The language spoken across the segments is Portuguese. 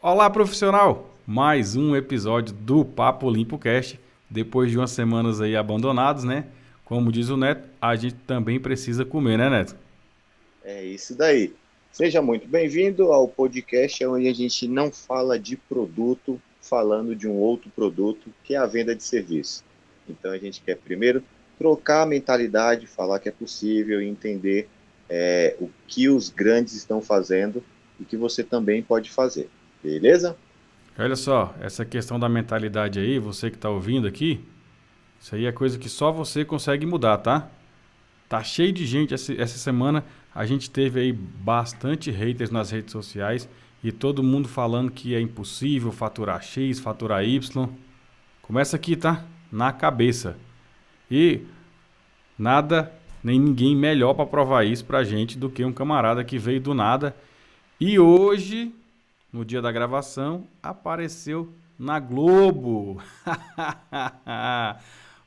Olá, profissional! Mais um episódio do Papo Limpo Cast. Depois de umas semanas aí abandonados, né? Como diz o Neto, a gente também precisa comer, né, Neto? É isso daí. Seja muito bem-vindo ao podcast onde a gente não fala de produto, falando de um outro produto, que é a venda de serviço. Então a gente quer primeiro trocar a mentalidade, falar que é possível e entender o que os grandes estão fazendo e que você também pode fazer. Beleza? Olha só, essa questão da mentalidade aí, você que tá ouvindo aqui, isso aí é coisa que só você consegue mudar, tá? Tá cheio de gente essa semana. A gente teve aí bastante haters nas redes sociais e todo mundo falando que é impossível faturar X, faturar Y. Começa aqui, tá? Na cabeça. E nada nem ninguém melhor para provar isso pra gente do que um camarada que veio do nada e hoje, no dia da gravação, apareceu na Globo.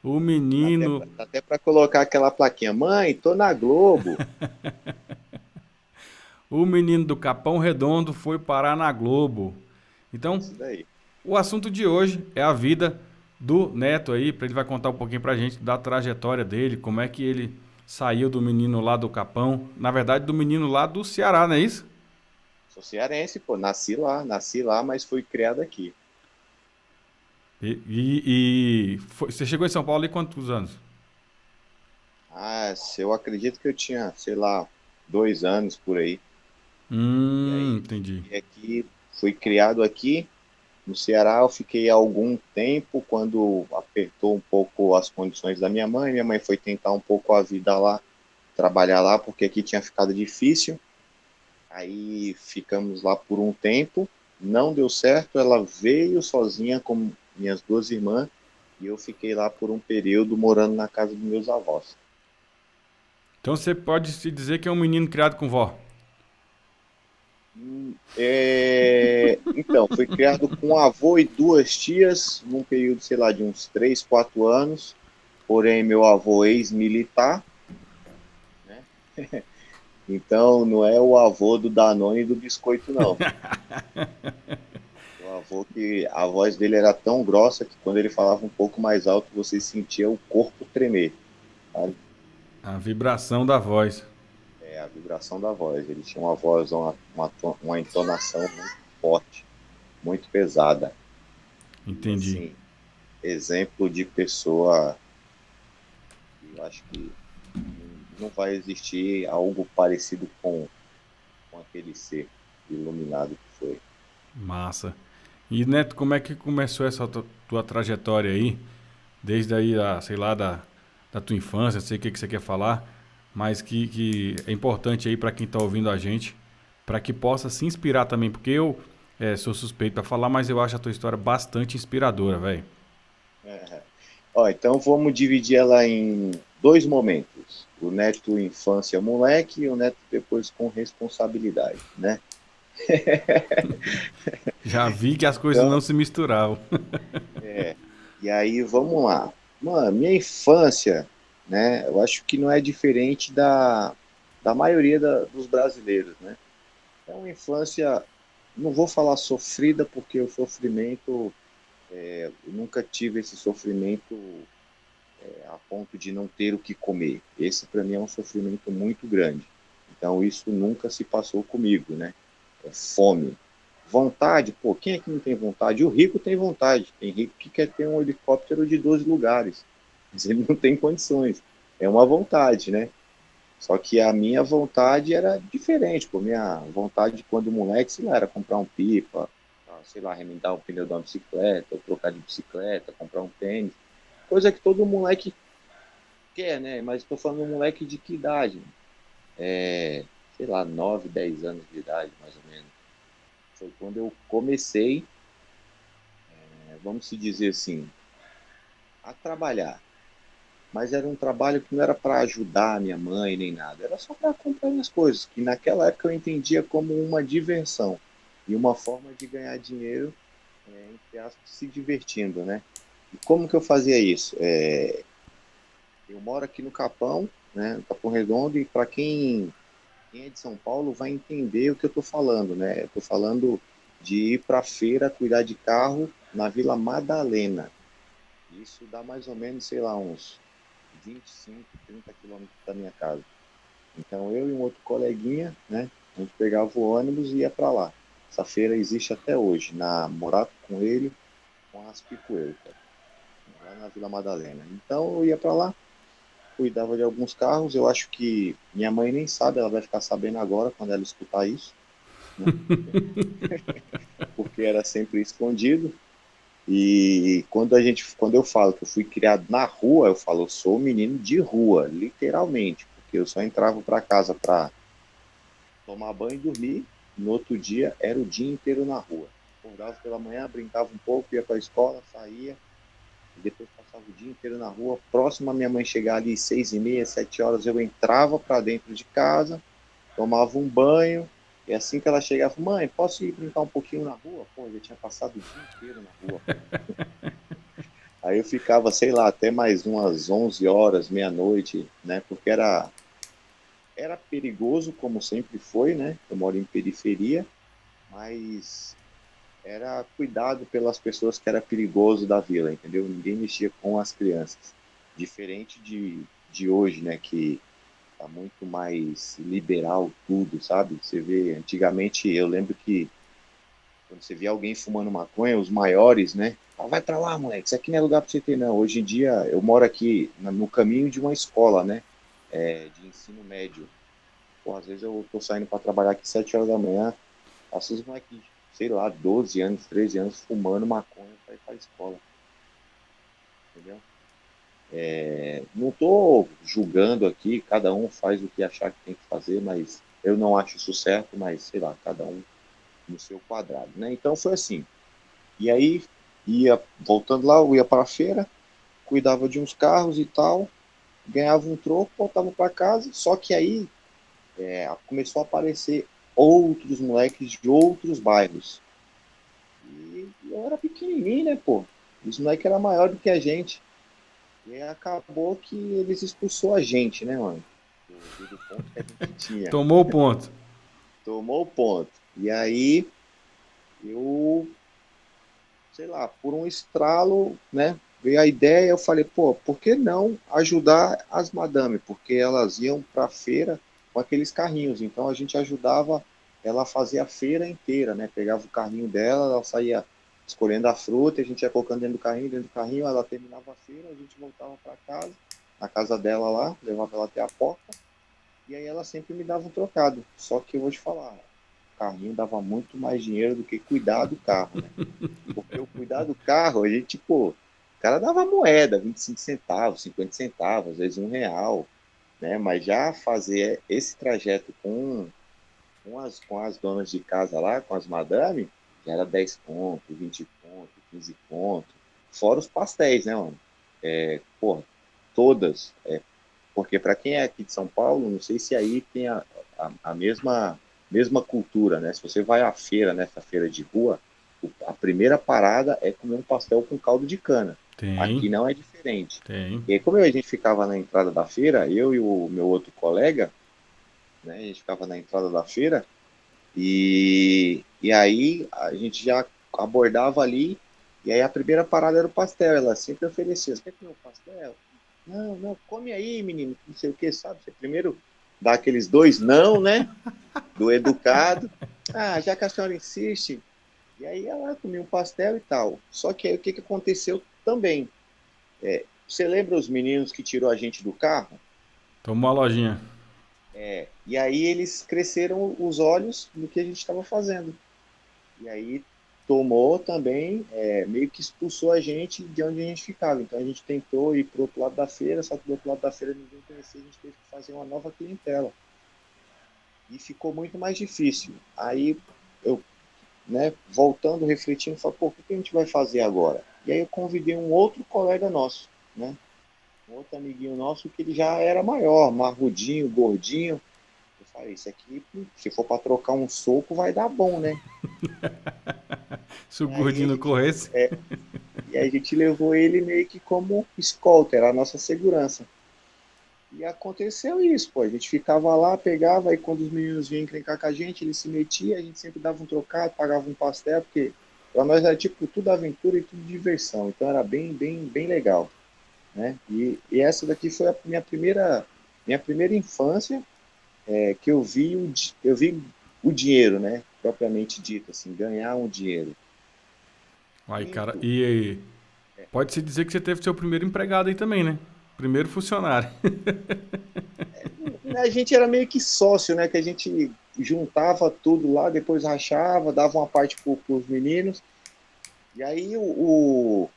O menino, Dá até para colocar aquela plaquinha, mãe, tô na Globo. o menino do Capão Redondo foi parar na Globo. Então, Isso daí. o assunto de hoje é a vida do Neto aí, ele vai contar um pouquinho pra gente da trajetória dele, como é que ele saiu do menino lá do Capão, na verdade do menino lá do Ceará, não é isso? Sou cearense, pô, nasci lá, mas fui criado aqui. Você chegou em São Paulo há quantos anos? Ah, eu acredito que eu tinha, sei lá, 2 anos por aí. E aí Entendi. cheguei aqui, fui criado aqui no Ceará. Eu fiquei algum tempo quando apertou um pouco as condições da minha mãe. Minha mãe foi tentar um pouco a vida lá, trabalhar lá, porque aqui tinha ficado difícil. Aí ficamos lá por um tempo, não deu certo. Ela veio sozinha com minhas duas irmãs e eu fiquei lá por um período morando na casa dos meus avós. Então você pode se dizer que é um menino criado com vó. Então, foi criado com um avô e duas tias, num período, sei lá, de uns 3, 4 anos. Porém, meu avô ex-militar, né? Então, não é o avô do Danone e do biscoito, não. O avô que a voz dele era tão grossa que quando ele falava um pouco mais alto, você sentia o corpo tremer, sabe? A vibração da voz. É a vibração da voz. Ele tinha uma voz, uma entonação muito forte, muito pesada. E, Entendi. assim, exemplo de pessoa. Eu acho que não vai existir algo parecido com aquele ser iluminado que foi. Massa. E Neto, como é que começou essa tua trajetória aí? Desde aí, sei lá, da tua infância, sei o que você quer falar, mas que é importante aí para quem tá ouvindo a gente, para que possa se inspirar também, porque eu sou suspeito para falar, mas eu acho a tua história bastante inspiradora, velho. É. Ó, então vamos dividir ela em dois momentos. O neto infância moleque e o neto depois com responsabilidade, né? Já vi que as coisas não Então, se misturavam. é, e aí vamos lá. Mano, minha infância, né? Eu acho que não é diferente da maioria dos brasileiros, né? É uma infância, não vou falar sofrida, porque o sofrimento, eu nunca tive esse sofrimento a ponto de não ter o que comer. Esse para mim é um sofrimento muito grande. Então isso nunca se passou comigo, né? É fome. Vontade, pô, quem é que não tem vontade? O rico tem vontade. Tem rico que quer ter um helicóptero de 12 lugares, mas ele não tem condições. É uma vontade, né? Só que a minha vontade era diferente, pô. Minha vontade quando moleque, sei lá, era comprar um pipa, sei lá, remendar o pneu de uma bicicleta, ou trocar de bicicleta, comprar um tênis. Coisa que todo moleque quer, né? Mas estou falando um moleque de que idade? É, sei lá, 9, 10 anos de idade, mais ou menos. Foi quando eu comecei, vamos se dizer assim, a trabalhar. Mas era um trabalho que não era para ajudar a minha mãe nem nada, era só para comprar minhas coisas, que naquela época eu entendia como uma diversão e uma forma de ganhar dinheiro, entre aspas, se divertindo, né? E como que eu fazia isso? Eu moro aqui no Capão, né, no Capão Redondo, e para quem é de São Paulo vai entender o que eu estou falando, né? Eu estou falando de ir para a feira cuidar de carro na Vila Madalena. Isso dá mais ou menos, sei lá, uns 25, 30 quilômetros da minha casa. Então eu e um outro coleguinha, né, a gente pegava o ônibus e ia para lá. Essa feira existe até hoje, na Morato Coelho, com as Picuelca, lá na Vila Madalena. Então eu ia para lá, cuidava de alguns carros. Eu acho que minha mãe nem sabe, ela vai ficar sabendo agora quando ela escutar isso, né? Porque era sempre escondido. E quando eu falo que eu fui criado na rua, eu falo, eu sou um menino de rua, literalmente, porque eu só entrava para casa para tomar banho e dormir. No outro dia era o dia inteiro na rua. Acordava pela manhã, brincava um pouco, ia para a escola, saía, e depois passava o dia inteiro na rua. Próximo a minha mãe chegar ali 6h30, 7 horas, eu entrava para dentro de casa, tomava um banho, e assim que ela chegava, mãe, posso ir brincar um pouquinho na rua? Pô, eu já tinha passado o dia inteiro na rua, pô. Aí eu ficava, sei lá, até mais umas 11 horas, meia-noite, né? Porque era perigoso, como sempre foi, né? Eu moro em periferia, mas era cuidado pelas pessoas que era perigoso da vila, entendeu? Ninguém mexia com as crianças. Diferente de hoje, né? Que tá muito mais liberal tudo, sabe? Você vê, antigamente, eu lembro que quando você via alguém fumando maconha, os maiores, né? Ah, vai pra lá, moleque, isso aqui não é lugar pra você ter, não. Hoje em dia, eu moro aqui no caminho de uma escola, né? De ensino médio. Pô, às vezes eu tô saindo para trabalhar aqui 7 horas da manhã, passo os moleques, sei lá, 12 anos, 13 anos, fumando maconha para ir para a escola, entendeu? Não tô julgando aqui, cada um faz o que achar que tem que fazer, mas eu não acho isso certo, mas sei lá, cada um no seu quadrado, né? Então foi assim. E aí, voltando lá, eu ia para a feira, cuidava de uns carros e tal, ganhava um troco, voltava para casa, só que aí começou a aparecer outros moleques de outros bairros. E eu era pequenininho, né, pô? Os moleques eram maiores do que a gente. E aí acabou que eles expulsou a gente, né, mano? Do ponto que a gente tinha. Tomou o ponto. Tomou o ponto. E aí eu, sei lá, por um estralo, né? Veio a ideia, eu falei, pô, por que não ajudar as madame? Porque elas iam para a feira com aqueles carrinhos. Então a gente ajudava ela a fazer a feira inteira, né? Pegava o carrinho dela, ela saía escolhendo a fruta, a gente ia colocando dentro do carrinho, ela terminava a feira, a gente voltava para casa, na casa dela lá, levava ela até a porta, e aí ela sempre me dava um trocado. Só que eu vou te falar, o carrinho dava muito mais dinheiro do que cuidar do carro, né? Porque o cuidar do carro, a gente, tipo, o cara dava moeda, 25 centavos, 50 centavos, às vezes R$ 1, né? Mas já fazer esse trajeto com as donas de casa lá, com as madame, já era 10 conto, 20 conto, 15 conto. Fora os pastéis, né, mano? Porra, todas. Porque para quem é aqui de São Paulo, não sei se aí tem a mesma cultura, né? Se você vai à feira, nessa feira de rua, a primeira parada é comer um pastel com caldo de cana. Tem, Aqui não é diferente. tem. E aí, como a gente ficava na entrada da feira, eu e o meu outro colega, né? A gente ficava na entrada da feira e aí a gente já abordava ali, e aí a primeira parada era o pastel. Ela sempre oferecia, você quer comer um pastel? Não, não, come aí, menino, não sei o que, sabe? Você primeiro dá aqueles dois não, né? Do educado. Ah, já que a senhora insiste. E aí ela comia um pastel e tal. Só que aí o que aconteceu também? Você lembra os meninos que tirou a gente do carro? Tomou a lojinha. E aí eles cresceram os olhos no que a gente estava fazendo. E aí tomou também, meio que expulsou a gente de onde a gente ficava. Então a gente tentou ir para o outro lado da feira, só que do outro lado da feira ninguém conhecia, a gente teve que fazer uma nova clientela. E ficou muito mais difícil. Aí eu, né, voltando, refletindo, falei, pô, o que a gente vai fazer agora? E aí eu convidei um outro colega nosso, né? Um outro amiguinho nosso que ele já era maior, marrudinho, gordinho. Eu falei, isso aqui, se for para trocar um soco, vai dar bom, né? Se o Aí a gordinho não gente, corresse. e a gente levou ele meio que como escolta, era a nossa segurança. E aconteceu isso, pô. A gente ficava lá, pegava, aí quando os meninos vinham encrencar com a gente, eles se metiam, a gente sempre dava um trocado, pagava um pastel, porque pra nós era tipo tudo aventura e tudo diversão. Então era bem, bem, bem legal, né? E essa daqui foi a minha primeira infância que eu vi o dinheiro, né? Propriamente dito, assim, ganhar um dinheiro. Aí, cara, Minto. e pode-se dizer que você teve seu primeiro empregado aí também, né? Primeiro funcionário. A gente era meio que sócio, né? Que a gente juntava tudo lá, depois rachava, dava uma parte para os meninos. E aí o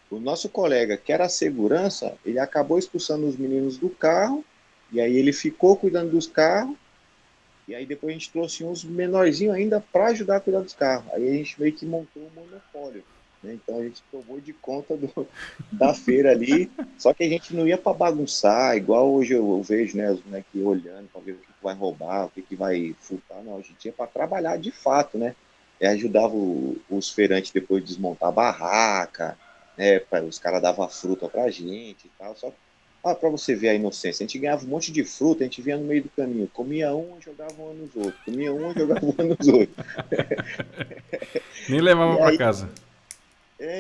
nosso colega, que era a segurança, ele acabou expulsando os meninos do carro, e aí ele ficou cuidando dos carros, e aí depois a gente trouxe uns menorzinhos ainda para ajudar a cuidar dos carros. Aí a gente meio que montou um monopólio, né? Então a gente tomou de conta da feira ali, só que a gente não ia para bagunçar, igual hoje eu vejo, né, os moleques olhando para ver o que vai roubar, o que vai furtar. Não, a gente ia para trabalhar de fato, né? Ajudava os feirantes depois de desmontar a barraca, né? Os caras davam fruta pra gente e tal. Só para você ver a inocência, a gente ganhava um monte de fruta, a gente vinha no meio do caminho, comia uma, jogava uma nos outros, comia uma, jogava uma nos outros. Nem E levava pra aí casa.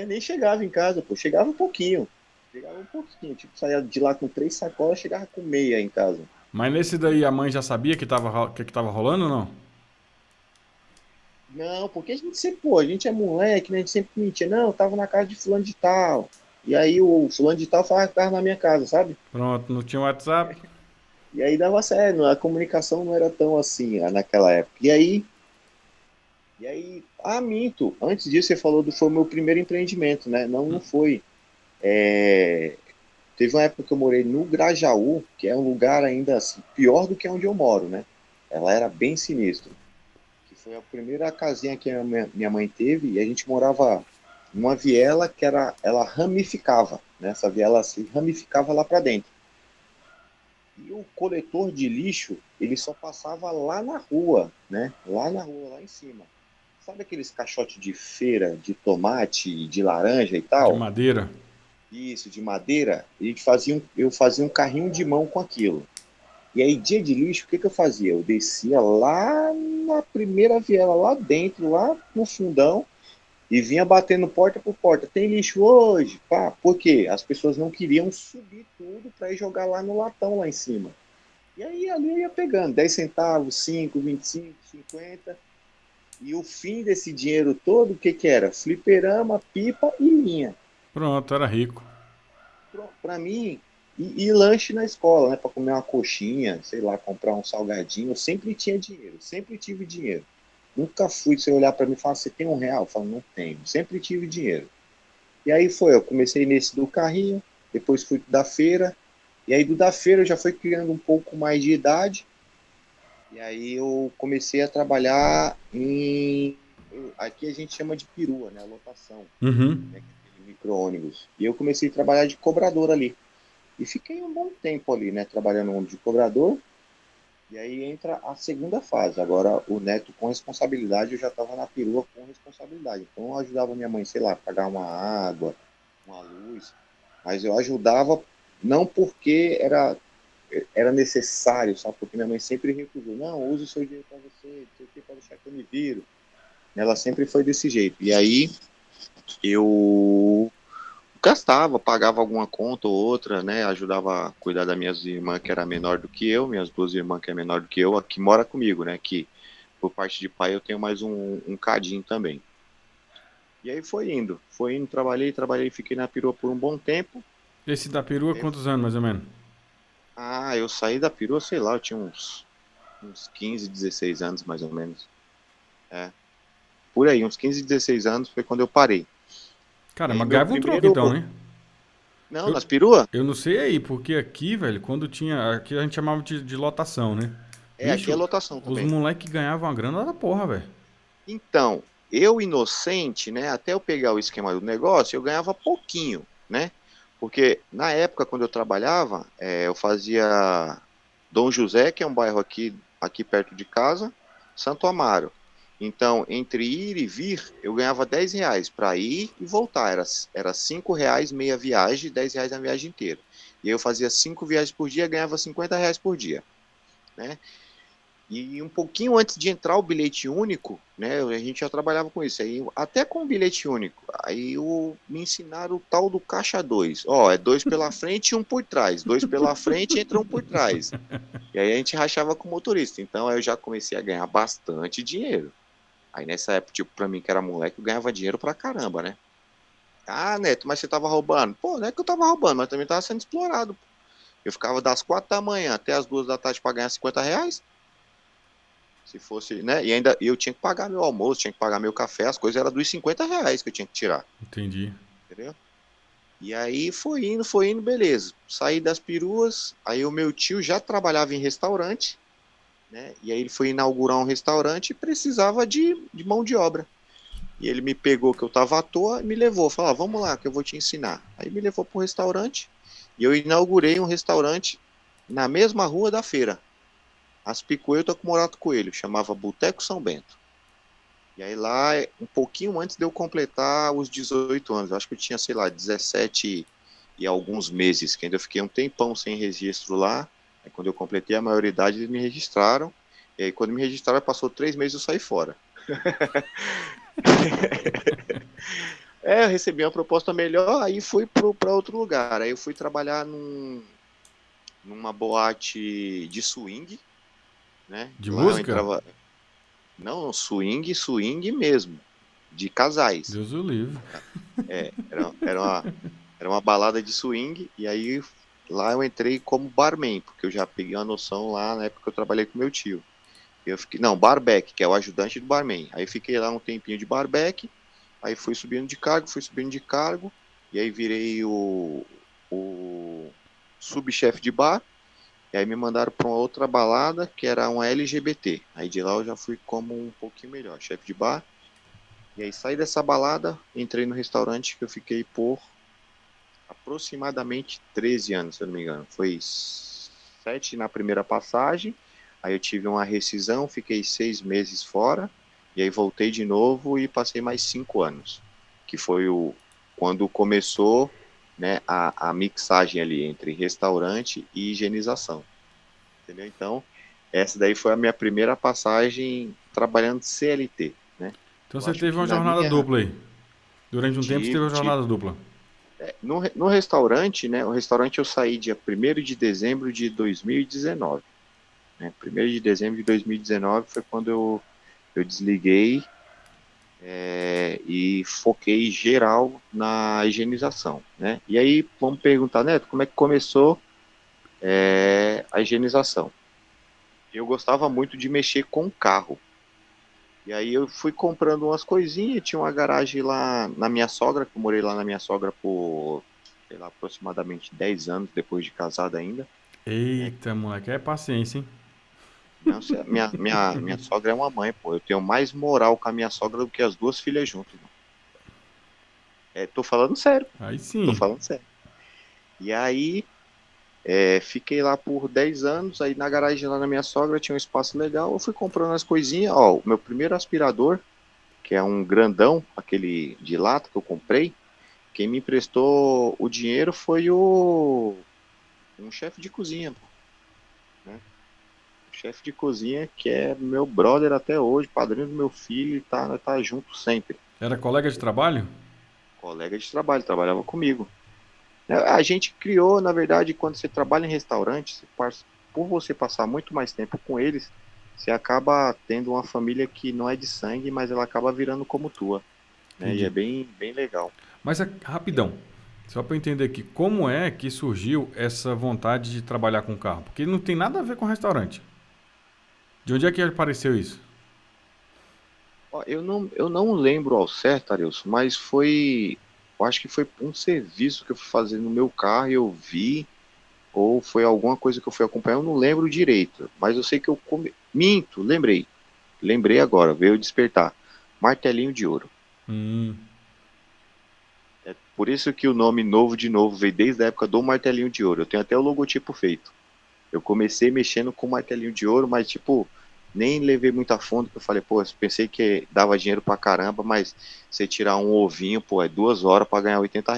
nem chegava em casa, pô, chegava um pouquinho. Chegava um pouquinho, tipo, saía de lá com 3 sacolas, chegava com meia em casa. Mas nesse daí a mãe já sabia que tava rolando ou não? Não, porque a gente sempre, pô, a gente é moleque, né? A gente sempre mentia, não, eu tava na casa de fulano de tal. E aí o fulano de tal falava que tava na minha casa, sabe? Pronto, não tinha WhatsApp? E aí dava certo, a comunicação não era tão assim naquela época. Minto, antes disso você falou foi o meu primeiro empreendimento, né? Não, não foi. É, Teve uma época que eu morei no Grajaú, que é um lugar ainda assim, pior do que onde eu moro, né? Ela era bem sinistro. Que foi a primeira casinha que a minha mãe teve, e a gente morava numa viela que ela ramificava, né? Essa viela se ramificava lá para dentro. E o coletor de lixo, ele só passava lá na rua, né? Lá na rua, lá em cima. Sabe aqueles caixotes de feira, de tomate, de laranja e De tal? madeira? Isso, de madeira. Eu fazia um carrinho de mão com aquilo. E aí, dia de lixo, o que eu fazia? Eu descia lá na primeira viela, lá dentro, lá no fundão, e vinha batendo porta por porta. Tem lixo hoje? Pá. Por quê? As pessoas não queriam subir tudo para ir jogar lá no latão, lá em cima. E aí ali eu ia pegando 10 centavos, 5, 25, 50. E o fim desse dinheiro todo, o que que era? Fliperama, pipa e linha. Pronto, era rico. Para mim, e lanche na escola, né? Para comer uma coxinha, sei lá, comprar um salgadinho. Eu sempre tinha dinheiro, sempre tive dinheiro. Nunca fui, você olhar para mim e falar, você tem R$ 1? Eu falo, não tenho. Sempre tive dinheiro. E aí foi, eu comecei nesse do carrinho, depois fui da feira, e aí do da feira eu já fui criando um pouco mais de idade, e aí eu comecei a trabalhar aqui a gente chama de perua, né, a lotação, Uhum. né, que é aquele micro-ônibus. E eu comecei a trabalhar de cobrador ali. E fiquei um bom tempo ali, né, trabalhando de cobrador. E aí entra a segunda fase. Agora, o neto com responsabilidade, eu já estava na perua com responsabilidade. Então, eu ajudava minha mãe, sei lá, pagar uma água, uma luz. Mas eu ajudava não porque era necessário, sabe? Porque minha mãe sempre recusou. Não, use o seu dinheiro para você, não sei o que, para deixar que eu me viro. Ela sempre foi desse jeito. E aí, eu gastava, pagava alguma conta ou outra, né? Ajudava a cuidar das minhas irmãs que era menor do que eu, minhas duas irmãs que é menor do que eu, a que mora comigo, né? Que por parte de pai eu tenho mais um cadinho também. E aí foi indo, trabalhei, fiquei na perua por um bom tempo. Esse da perua, Aí, quantos anos mais ou menos? eu saí da perua, sei lá, eu tinha uns 15, 16 anos mais ou menos. É, por aí, uns 15, 16 anos foi quando eu parei. Cara, E aí mas meu ganhava um troco primeiro. então, né? Não, Eu, nas perua? eu não sei aí, porque aqui, velho, quando tinha. Aqui a gente chamava de lotação, né? Aqui é Bicho, lotação os também. moleques ganhavam uma grana da porra, velho. Então, eu inocente, né, até eu pegar o esquema do negócio, eu ganhava pouquinho, né? Porque na época, quando eu trabalhava, eu fazia Dom José, que é um bairro aqui perto de casa, Santo Amaro. Então, entre ir e vir, eu ganhava R$ 10 para ir e voltar. Era R$ 5 meia viagem, R$ 10 a viagem inteira. E aí eu fazia 5 viagens por dia, ganhava R$ 50 por dia, né? E um pouquinho antes de entrar o bilhete único, né, a gente já trabalhava com isso. Aí, até com o bilhete único, aí me ensinaram o tal do caixa 2. Ó, é dois pela frente e um por trás. Dois pela frente, entra um por trás. E aí a gente rachava com o motorista. Então aí eu já comecei a ganhar bastante dinheiro. Aí nessa época, tipo, pra mim que era moleque, eu ganhava dinheiro pra caramba, né? Ah, Neto, mas você tava roubando? Pô, não é que eu tava roubando, mas também tava sendo explorado. Eu ficava das 4 da manhã até as 2 da tarde pra ganhar R$ 50. Se fosse, né? E ainda eu tinha que pagar meu almoço, tinha que pagar meu café, as coisas eram dos R$ 50 que eu tinha que tirar, Entendi. entendeu? E aí foi indo, beleza. Saí das peruas, aí o meu tio já trabalhava em restaurante, né? E aí ele foi inaugurar um restaurante e precisava de mão de obra. E ele me pegou que eu tava à toa e me levou, falou, ah, vamos lá que eu vou te ensinar. Aí me levou para o restaurante e eu inaugurei um restaurante na mesma rua da feira, Aspicueta com Morato Coelho, chamava Boteco São Bento. E aí lá, um pouquinho antes de eu completar os 18 anos, eu acho que eu tinha, sei lá, 17 e alguns meses, que ainda fiquei um tempão sem registro lá. Aí quando eu completei a maioridade, eles me registraram. E aí quando me registraram, passou 3 meses e eu saí fora. Eu recebi uma proposta melhor, aí fui para outro lugar. Aí eu fui trabalhar numa boate de swing, né? De Lá eu música? entrava, não, swing mesmo, de casais. Deus o livre. Era uma balada de swing, e aí lá eu entrei como barman, porque eu já peguei uma noção lá na época que eu trabalhei com meu tio. Eu fiquei, não, barback, que é o ajudante do barman. Aí fiquei lá um tempinho de barback, aí fui subindo de cargo, e aí virei o subchefe de bar, e aí me mandaram para uma outra balada, que era uma LGBT. Aí de lá eu já fui como um pouquinho melhor, chefe de bar. E aí saí dessa balada, entrei no restaurante que eu fiquei por aproximadamente 13 anos, se eu não me engano. Foi 7 na primeira passagem, aí eu tive uma rescisão, fiquei 6 meses fora, e aí voltei de novo e passei mais 5 anos, que foi quando começou, né, a mixagem ali entre restaurante e higienização, entendeu? Então, essa daí foi a minha primeira passagem trabalhando CLT, né? Então Eu você acho teve que uma na jornada minha dupla aí. Durante um tempo você teve tive, uma tive jornada dupla. no restaurante, né? O restaurante eu saí dia 1º de dezembro de 2019. Né? 1º de dezembro de 2019 foi quando eu desliguei e foquei geral na higienização, né? E aí vamos perguntar, Neto, como é que começou a higienização? Eu gostava muito de mexer com carro. E aí eu fui comprando umas coisinhas, tinha uma garagem lá na minha sogra, que eu morei lá na minha sogra por, sei lá, aproximadamente 10 anos depois de casado ainda, né? Eita, moleque, é paciência, hein? Não, minha sogra é uma mãe, pô. Eu tenho mais moral com a minha sogra do que as duas filhas juntas, irmão. Tô falando sério, Aí tô sim. falando sério. E aí, fiquei lá por 10 anos, aí na garagem lá na minha sogra tinha um espaço legal, eu fui comprando as coisinhas, ó, o meu primeiro aspirador, que é um grandão, aquele de lata que eu comprei, quem me emprestou o dinheiro foi um chefe de cozinha, pô, né? Um chefe de cozinha que é meu brother até hoje, padrinho do meu filho, e tá junto sempre. Era colega de trabalho? Colega de trabalho, trabalhava comigo. A gente criou, na verdade, quando você trabalha em restaurante, por você passar muito mais tempo com eles, você acaba tendo uma família que não é de sangue, mas ela acaba virando como tua, né? E é Entendi. bem, bem legal. Mas rapidão, só para eu entender aqui, como é que surgiu essa vontade de trabalhar com carro? Porque não tem nada a ver com restaurante. De onde é que apareceu isso? Ó, eu não lembro ao certo, Arilson, mas eu acho que foi um serviço que eu fui fazer no meu carro e eu vi, ou foi alguma coisa que eu fui acompanhar, eu não lembro direito, mas eu sei que minto, lembrei agora, veio despertar, Martelinho de Ouro. Hum, É por isso que o nome Novo de Novo veio desde a época do Martelinho de Ouro. Eu tenho até o logotipo feito. Eu comecei mexendo com Martelinho de Ouro, mas tipo, nem levei muito a fundo, porque eu falei, pô, eu pensei que dava dinheiro pra caramba, mas você tirar um ovinho, pô, é 2 horas pra ganhar R$ 80.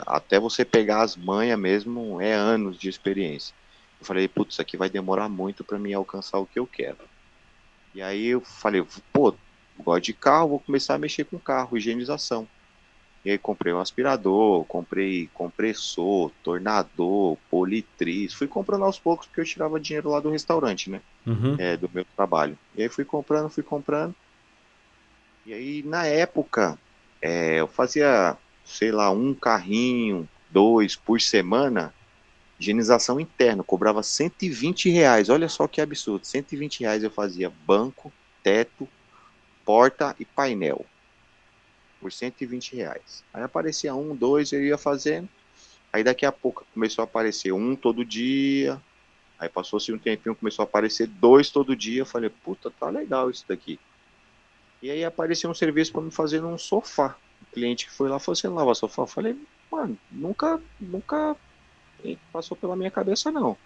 Até você pegar as manhas mesmo, é anos de experiência. Eu falei, putz, isso aqui vai demorar muito para mim alcançar o que eu quero. E aí eu falei, pô, gosto de carro, vou começar a mexer com carro, higienização. E aí comprei um aspirador, comprei compressor, tornador, politriz. Fui comprando aos poucos porque eu tirava dinheiro lá do restaurante, né? Uhum. Do meu trabalho. E aí fui comprando, fui comprando. E aí na época eu fazia, sei lá, um carrinho, dois por semana, higienização interna. Cobrava R$ 120. Olha só que absurdo. R$ 120 eu fazia banco, teto, porta e painel. Por R$ 120. Aí aparecia um, dois, eu ia fazendo. Aí daqui a pouco começou a aparecer um todo dia. Aí passou-se um tempinho, começou a aparecer dois todo dia. Eu falei, puta, tá legal isso daqui. E aí apareceu um serviço para me fazer num sofá. O cliente que foi lá falou, você não lava sofá? Eu falei, mano, nunca passou pela minha cabeça não.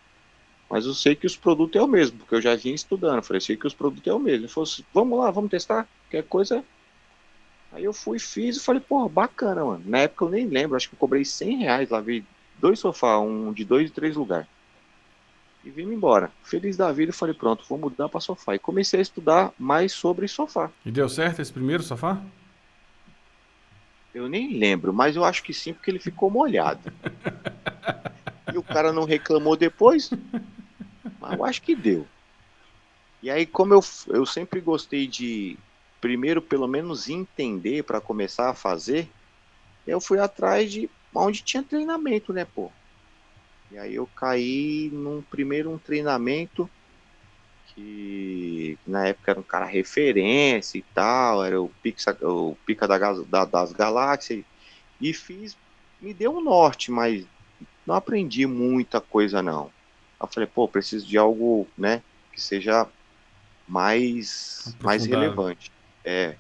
Mas eu sei que os produtos é o mesmo, porque eu já vinha estudando. Eu falei, sei que os produtos é o mesmo. Ele falou assim, vamos lá, vamos testar? Qualquer coisa. Aí eu fui, fiz e falei, porra, bacana, mano. Na época eu nem lembro, acho que eu cobrei R$ 100, lá vi dois sofás, um de 2 e 3 lugares. E vim embora. Feliz da vida, eu falei, pronto, vou mudar para sofá. E comecei a estudar mais sobre sofá. E deu certo esse primeiro sofá? Eu nem lembro, mas eu acho que sim, porque ele ficou molhado. E o cara não reclamou depois, mas eu acho que deu. E aí, como eu sempre gostei de, primeiro, pelo menos entender para começar a fazer, eu fui atrás de onde tinha treinamento, né, pô? E aí eu caí num primeiro um treinamento que na época era um cara referência e tal, era o Pica das Galáxias, e fiz, me deu um norte, mas não aprendi muita coisa não. Aí eu falei, pô, preciso de algo, né, que seja mais Aprofundado. relevante. É.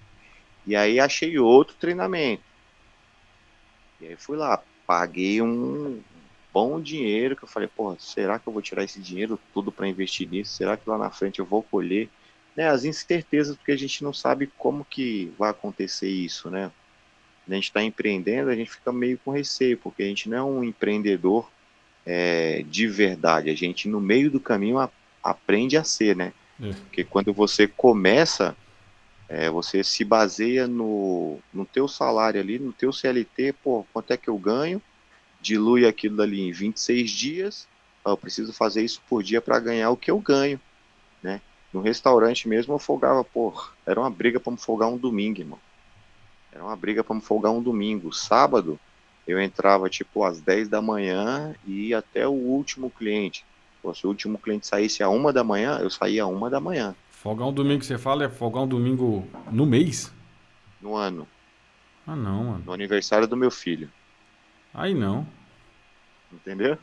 E aí achei outro treinamento. E aí fui lá, paguei um bom dinheiro, que eu falei, pô, será que eu vou tirar esse dinheiro tudo para investir nisso? Será que lá na frente eu vou colher? Né, as incertezas, porque a gente não sabe como que vai acontecer isso, né? A gente está empreendendo, a gente fica meio com receio, porque a gente não é um empreendedor de verdade. A gente, no meio do caminho, aprende a ser, né? É. Porque quando você começa, você se baseia no teu salário ali, no teu CLT, pô, quanto é que eu ganho? Dilui aquilo dali em 26 dias, eu preciso fazer isso por dia para ganhar o que eu ganho, né? No restaurante mesmo eu folgava, pô, era uma briga para me folgar um domingo, irmão. Era uma briga para me folgar um domingo. Sábado eu entrava tipo às 10 da manhã e ia até o último cliente. Pô, se o último cliente saísse a 1 da manhã, eu saía a 1 da manhã, Folgar um domingo né? que você fala é folgar um domingo no mês? No ano, Ah, não, mano. no aniversário do meu filho, Aí não. entendeu?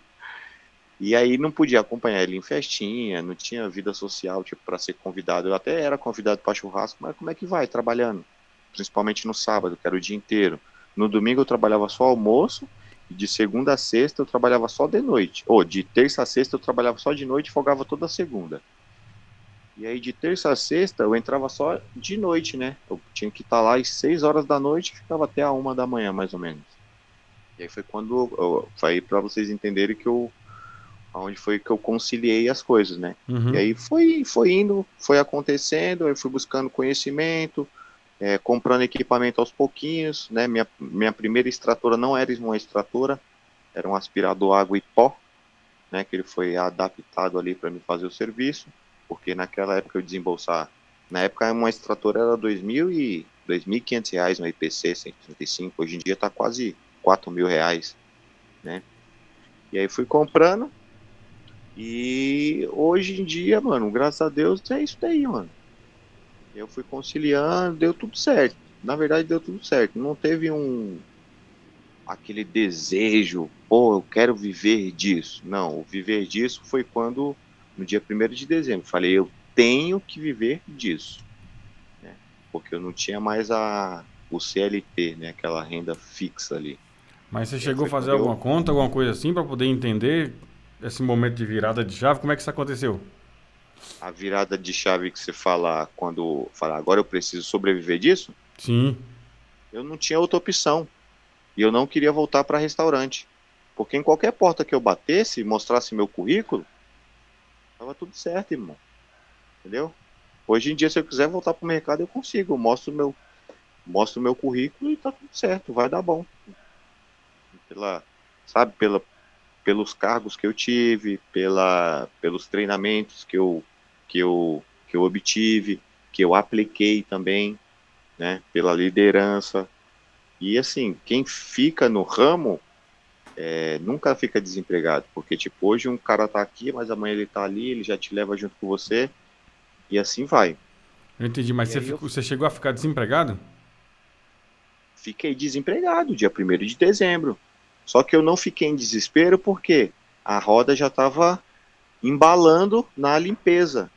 E aí não podia acompanhar ele em festinha, não tinha vida social, tipo, para ser convidado. Eu até era convidado para churrasco, mas como é que vai trabalhando? Principalmente no sábado, que era o dia inteiro. No domingo eu trabalhava só almoço, e de segunda a sexta eu trabalhava só de noite. Ou de terça a sexta eu trabalhava só de noite e folgava toda segunda. E aí de terça a sexta eu entrava só de noite, né? Eu tinha que estar lá às 6 horas da noite e ficava até a 1 da manhã, mais ou menos. E aí foi quando, foi para vocês entenderem que onde foi que eu conciliei as coisas, né? E Uhum. aí foi indo, foi acontecendo, eu fui buscando conhecimento, comprando equipamento aos pouquinhos, né? Minha primeira extratora não era uma extratora, era um aspirador água e pó, né? Que ele foi adaptado ali para me fazer o serviço, porque naquela época eu desembolsar, na época uma extratora era 2.500 reais, uma IPC 135, hoje em dia está quase R$ 4.000, né? E aí fui comprando. E hoje em dia, mano, graças a Deus é isso daí, mano. Eu fui conciliando, deu tudo certo. Na verdade, deu tudo certo. Não teve aquele desejo, pô, eu quero viver disso. Não, o viver disso foi quando, no dia 1º de dezembro, falei, eu tenho que viver disso, né? Porque eu não tinha mais o CLT, né? Aquela renda fixa ali. Mas você E aí chegou a foi fazer quando eu, alguma conta, alguma coisa assim, pra poder entender esse momento de virada de chave? Como é que isso aconteceu? a virada de chave que você fala, quando fala, agora eu preciso sobreviver disso, Sim. eu não tinha outra opção. E eu não queria voltar para restaurante. Porque em qualquer porta que eu batesse, mostrasse meu currículo, tava tudo certo, irmão. Entendeu? Hoje em dia, se eu quiser voltar pro mercado, eu consigo. Eu mostro meu currículo e tá tudo certo, vai dar bom. Pela, sabe, pelos cargos que eu tive, pelos treinamentos que eu obtive, que eu apliquei também, né, pela liderança. E assim, quem fica no ramo nunca fica desempregado, porque tipo, hoje um cara tá aqui, mas amanhã ele tá ali, ele já te leva junto com você, e assim vai. Eu entendi, mas E aí eu você chegou a ficar desempregado? fiquei desempregado dia 1º de dezembro. Só que eu não fiquei em desespero porque a roda já estava embalando na limpeza.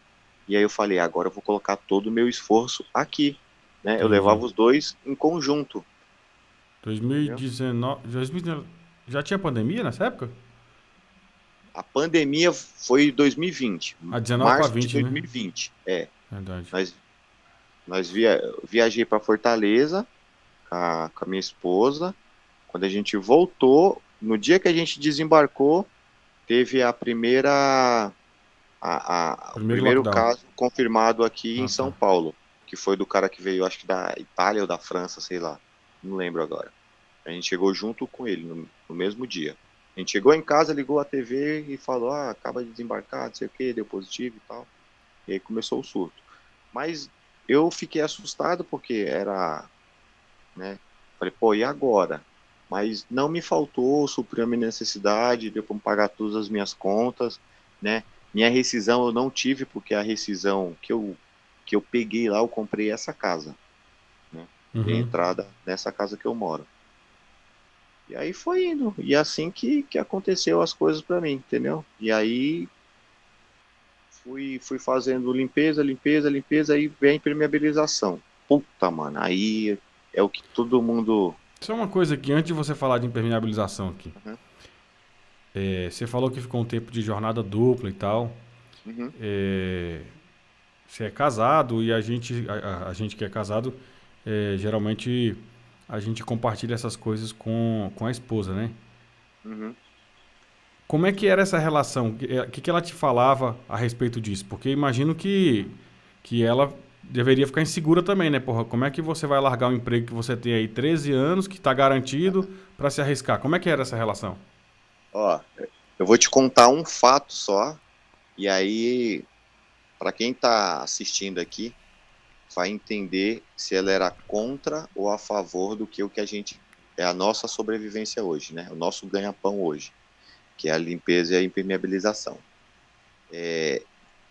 E aí eu falei, agora eu vou colocar todo o meu esforço aqui, né? Eu Entendi. levava os dois em conjunto, entendeu? 2019, 2019 já tinha pandemia nessa época? A pandemia foi em 2020, A 19 para março de 20, né? 2020. Verdade. Nós, nós viajei para Fortaleza com a minha esposa. Quando a gente voltou, no dia que a gente desembarcou, teve o Primeiro primeiro lockdown. caso confirmado aqui em Ah, São tá. Paulo, que foi do cara que veio, acho que da Itália ou da França, sei lá, não lembro agora. A gente chegou junto com ele no mesmo dia. A gente chegou em casa, ligou a TV e falou: ah, acaba de desembarcar, não sei o que, deu positivo e tal. E aí começou o surto. Mas eu fiquei assustado porque era, né? Falei, pô, e agora? Mas não me faltou, supriu a minha necessidade, deu para pagar todas as minhas contas, né? Minha rescisão eu não tive, porque a rescisão que eu peguei lá, eu comprei essa casa, né? Dei Uhum. entrada nessa casa que eu moro. E aí foi indo. E é assim que aconteceu as coisas para mim, entendeu? E aí fui fazendo limpeza, limpeza, limpeza, aí vem a impermeabilização. Puta, mano, aí é o que todo mundo. Só uma coisa aqui, antes de você falar de impermeabilização aqui. Uhum, Você falou que ficou um tempo de jornada dupla e tal. uhum, É, você é casado e a gente que é casado, geralmente a gente compartilha essas coisas com a esposa, né? uhum. Como é que era essa relação? Que ela te falava a respeito disso? Porque imagino que ela deveria ficar insegura também, né? Porra, como é que você vai largar um emprego que você tem aí 13 anos, que está garantido, para se arriscar? Como é que era essa relação? Ó, eu vou te contar um fato só, e aí, para quem tá assistindo aqui, vai entender se ela era contra ou a favor do que o que a gente é a nossa sobrevivência hoje, né? O nosso ganha-pão hoje, que é a limpeza e a impermeabilização.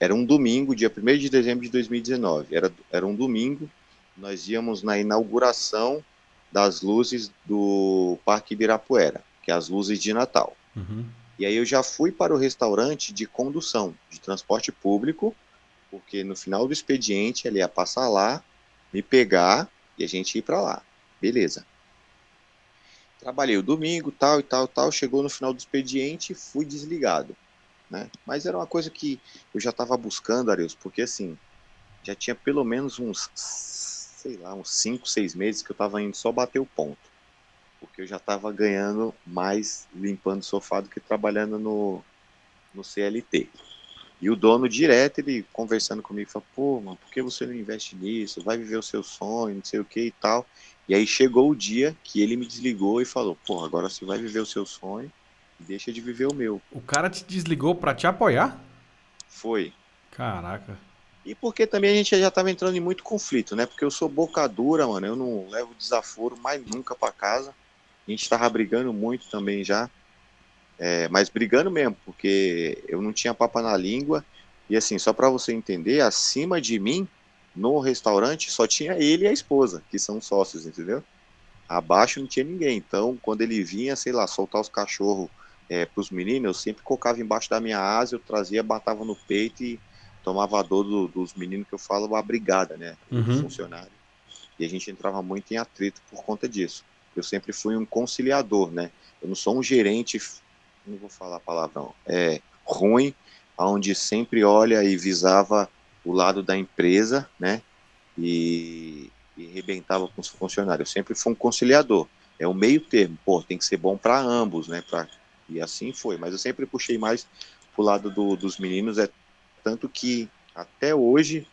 Era um domingo, dia 1º de dezembro de 2019. Era um domingo, nós íamos na inauguração das luzes do Parque Ibirapuera, que é as luzes de Natal. Uhum. E aí eu já fui para o restaurante de condução, de transporte público, porque no final do expediente ele ia passar lá, me pegar e a gente ir para lá. Beleza. Trabalhei o domingo, tal e tal, tal. Chegou no final do expediente, fui desligado, né? Mas era uma coisa que eu já estava buscando, Arius, porque assim, já tinha pelo menos uns, sei lá, uns 5, 6 meses que eu estava indo só bater o ponto. Porque eu já estava ganhando mais limpando sofá do que trabalhando no CLT. E o dono direto, ele conversando comigo, falou, pô, mano, por que você não investe nisso? Vai viver o seu sonho, não sei o que e tal. E aí chegou o dia que ele me desligou e falou, pô, agora você vai viver o seu sonho e deixa de viver o meu. O cara te desligou para te apoiar? Foi. Caraca. E porque também a gente já estava entrando em muito conflito, né? Porque eu sou boca dura, mano, eu não levo desaforo mais nunca para casa. A gente tava brigando muito também já. Mas brigando mesmo, porque eu não tinha papa na língua. E assim, só para você entender, acima de mim, no restaurante, só tinha ele e a esposa, que são sócios, entendeu? Abaixo não tinha ninguém. Então, quando ele vinha, sei lá, soltar os cachorros para os meninos, eu sempre colocava embaixo da minha asa, eu trazia, batava no peito e tomava a dor dos meninos que eu falo a brigada, né? Os Uhum. funcionários. E a gente entrava muito em atrito por conta disso. Eu sempre fui um conciliador, né? Eu não sou um gerente, não vou falar palavrão, ruim, onde sempre olha e visava o lado da empresa, né? E arrebentava com os funcionários. Eu sempre fui um conciliador. é o meio termo. Pô, tem que ser bom para ambos, né? E assim foi. Mas eu sempre puxei mais pro lado dos meninos, tanto que até hoje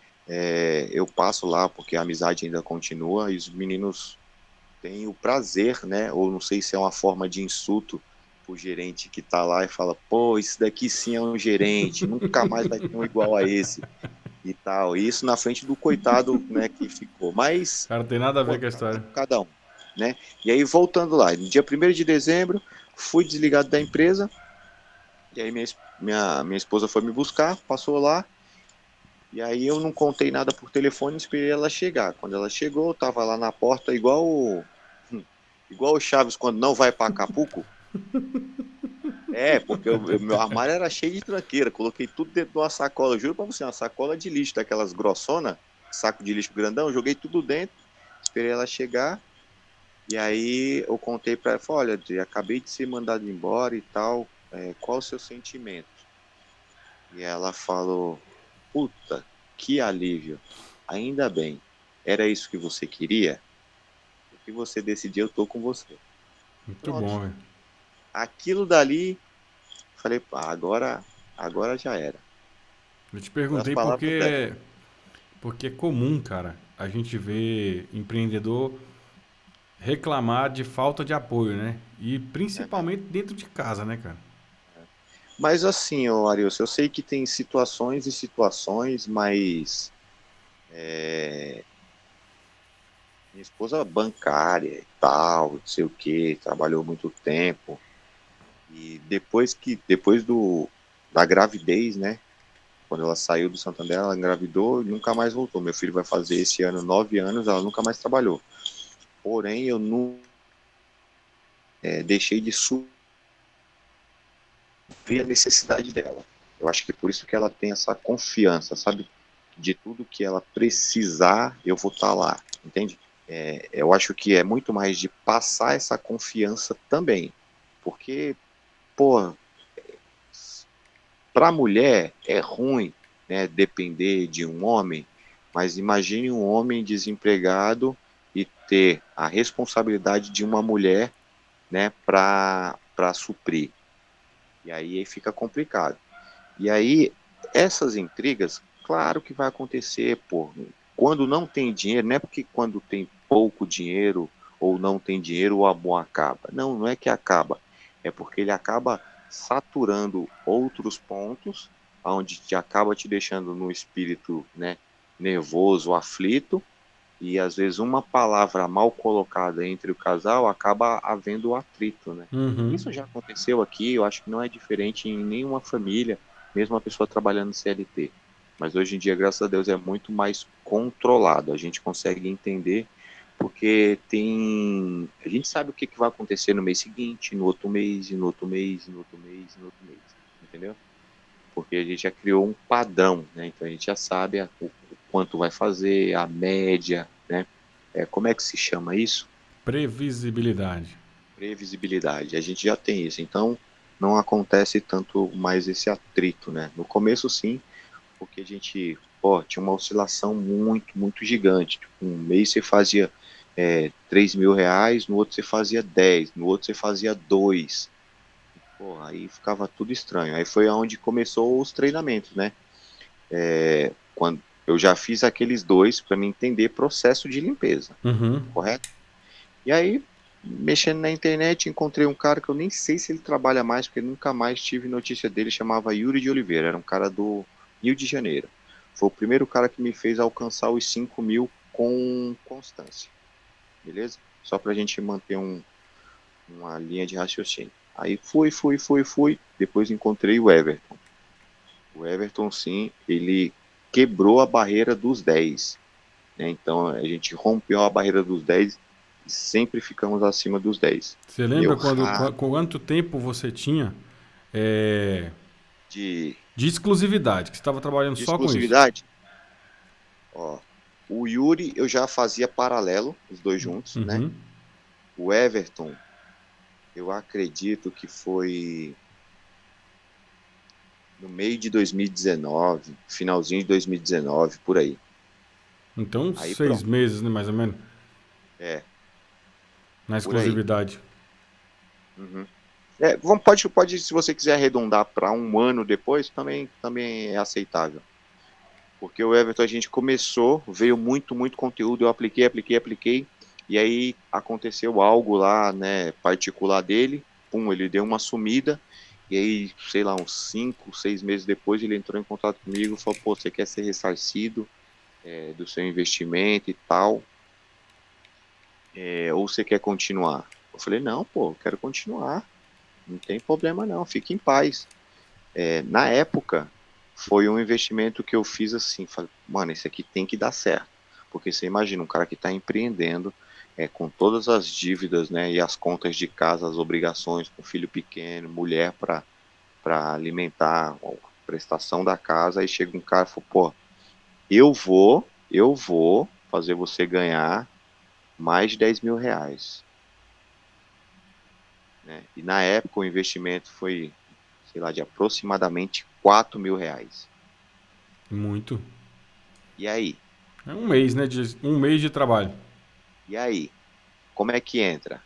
eu passo lá, porque a amizade ainda continua, e os meninos têm o prazer, né? Ou não sei se é uma forma de insulto pro gerente que tá lá e fala, pô, isso daqui sim é um gerente, nunca mais vai ter um igual a esse e tal. E isso na frente do coitado, né, que ficou. Mas, Cara, tem nada a ver pô, com a história. cada um, né? E aí, voltando lá, no dia 1º de dezembro, fui desligado da empresa, e aí minha esposa foi me buscar, passou lá, e aí eu não contei nada por telefone, esperei ela chegar. Quando ela chegou, eu tava lá na porta, igual o Chaves quando não vai para Acapulco. Porque meu armário era cheio de tranqueira, coloquei tudo dentro de uma sacola, juro pra você, uma sacola de lixo, daquelas grossona, saco de lixo grandão, joguei tudo dentro, esperei ela chegar, e aí eu contei pra ela, falei, olha, Adri, acabei de ser mandado embora e tal, qual o seu sentimento? E ela falou, puta, que alívio, ainda bem, era isso que você queria? O que você decidiu, eu tô com você. Muito Pronto, bom, velho. aquilo dali, falei, pá, agora já era. Eu te Foi as perguntei palavras dela. porque é comum, cara, a gente ver empreendedor reclamar de falta de apoio, né? E Uhum. principalmente dentro de casa, né, cara? Mas assim, ô Arius, eu sei que tem situações e situações, mas minha esposa é bancária e tal, não sei o que, trabalhou muito tempo. E depois da gravidez, né? Quando ela saiu do Santander, ela engravidou e nunca mais voltou. Meu filho vai fazer esse ano 9 anos, ela nunca mais trabalhou. Porém, eu não deixei de suprir a necessidade dela. Eu acho que por isso que ela tem essa confiança, sabe? De tudo que ela precisar, eu vou estar lá, entende? Eu acho que é muito mais de passar essa confiança também, porque, pô, para a mulher é ruim, né, depender de um homem, mas imagine um homem desempregado e ter a responsabilidade de uma mulher, né, para suprir. E aí fica complicado. E aí, essas intrigas, claro que vai acontecer, pô. Quando não tem dinheiro, não é porque quando tem pouco dinheiro ou não tem dinheiro o amor acaba. Não, não é que acaba. É porque ele acaba saturando outros pontos, onde te acaba te deixando no espírito, né, nervoso, aflito, e às vezes uma palavra mal colocada entre o casal acaba havendo atrito, né? Uhum. Isso já aconteceu aqui, eu acho que não é diferente em nenhuma família, mesmo a pessoa trabalhando no CLT. Mas hoje em dia, graças a Deus, é muito mais controlado. A gente consegue entender porque a gente sabe o que vai acontecer no mês seguinte, no outro mês, e no outro mês, e no outro mês, e no outro mês, entendeu? Porque a gente já criou um padrão, né? Então a gente já sabe o quanto vai fazer, a média, né? Como é que se chama isso? Previsibilidade. Previsibilidade. A gente já tem isso. Então não acontece tanto mais esse atrito, né? No começo sim, porque a gente, tinha uma oscilação muito, muito gigante. Tipo, um mês você fazia 3.000 reais, no outro você fazia 10, no outro você fazia 2. Pô, aí ficava tudo estranho. Aí foi onde começou os treinamentos, né? Quando eu já fiz aqueles dois para me entender processo de limpeza, Uhum. correto? E aí, mexendo na internet, encontrei um cara que eu nem sei se ele trabalha mais, porque nunca mais tive notícia dele, chamava Yuri de Oliveira, era um cara do Rio de Janeiro. Foi o primeiro cara que me fez alcançar os 5.000 com constância, beleza? Só para a gente manter uma linha de raciocínio. Aí fui, depois encontrei o Everton. O Everton, sim, ele quebrou a barreira dos 10, né? Então a gente rompeu a barreira dos 10 e sempre ficamos acima dos 10. Você E eu lembra quanto tempo você tinha é, de, de exclusividade, que você estava trabalhando de só com isso? exclusividade, ó, o Yuri eu já fazia paralelo, os dois juntos, né? Uhum. O Everton, eu acredito que foi no meio de 2019, finalzinho de 2019, por aí. Então, Aí 6 pronto. meses, né, mais ou menos. É. Na por aí. exclusividade. Uhum. Pode, se você quiser arredondar para um ano depois, também é aceitável. Porque o Everton, a gente começou, veio muito, muito conteúdo, eu apliquei, e aí aconteceu algo lá, né, particular dele, pum, ele deu uma sumida, e aí, sei lá, uns 5, 6 meses depois, ele entrou em contato comigo e falou, pô, você quer ser ressarcido do seu investimento e tal, ou você quer continuar? Eu falei, não, pô, eu quero continuar, não tem problema não, fique em paz. Na época, foi um investimento que eu fiz assim, falei, mano, esse aqui tem que dar certo. Porque você imagina um cara que está empreendendo, com todas as dívidas, né, e as contas de casa, as obrigações, com filho pequeno, mulher para alimentar, a prestação da casa, aí chega um cara e fala, pô, eu vou fazer você ganhar mais de R$ 10.000, né? E na época o investimento foi, sei lá, de aproximadamente R$ 4.000. Muito. E aí? É um mês, né? Um mês de trabalho. E aí? Como é que entra?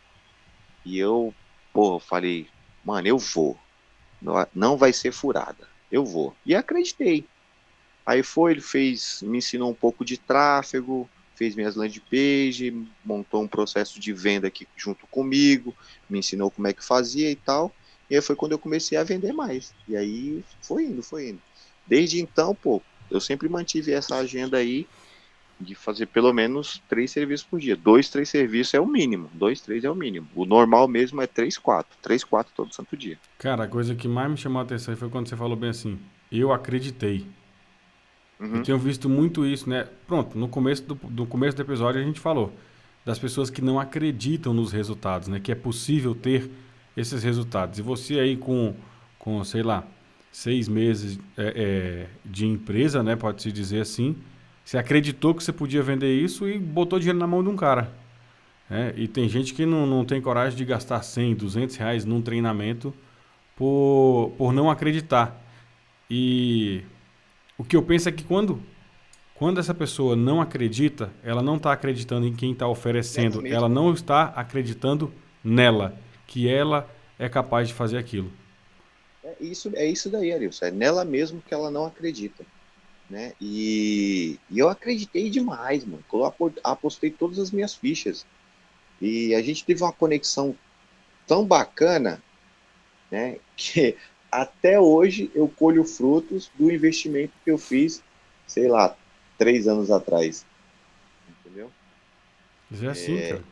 E eu, pô, falei, mano, eu vou. Não vai ser furada. Eu vou. E acreditei. Aí foi, ele fez, me ensinou um pouco de tráfego, fez minhas landing page, montou um processo de venda aqui junto comigo, me ensinou como é que fazia e tal. E aí foi quando eu comecei a vender mais. E aí foi indo, foi indo. Desde então, pô, eu sempre mantive essa agenda aí de fazer pelo menos 3 serviços por dia. 2, 3 serviços é o mínimo. 2, 3 é o mínimo. O normal mesmo é 3, 4. 3, 4 todo santo dia. Cara, a coisa que mais me chamou a atenção foi quando você falou bem assim, eu acreditei. Eu Uhum. tenho visto muito isso, né? Pronto, no começo do episódio a gente falou das pessoas que não acreditam nos resultados, né? Que é possível ter esses resultados. E você aí com sei lá, 6 meses de empresa, né? Pode-se dizer assim. Você acreditou que você podia vender isso e botou dinheiro na mão de um cara. Né? E tem gente que não tem coragem de gastar 100, R$ 200 num treinamento por não acreditar. E o que eu penso é que quando essa pessoa não acredita, ela não está acreditando em quem está Nela oferecendo, ela mesma. não está acreditando nela, que ela é capaz de fazer aquilo. É isso daí, Arilson. É nela mesmo que ela não acredita. Né? E eu acreditei demais, mano. Eu apostei todas as minhas fichas. E a gente teve uma conexão tão bacana, né? Que até hoje eu colho frutos do investimento que eu fiz, sei lá, 3 anos atrás. Entendeu? Mas é assim, cara.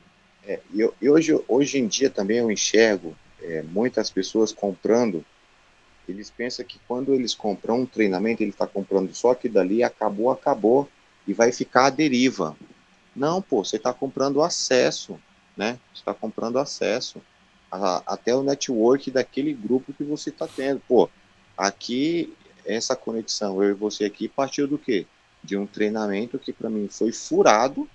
E hoje em dia também eu enxergo muitas pessoas comprando. Eles pensam que quando eles compram um treinamento, ele está comprando só aquilo dali, acabou, acabou, e vai ficar à deriva. Não, pô, você está comprando acesso, né? Você está comprando acesso até o network daquele grupo que você está tendo. Pô, aqui, essa conexão, eu e você aqui, partiu do quê? De um treinamento que para mim foi furado,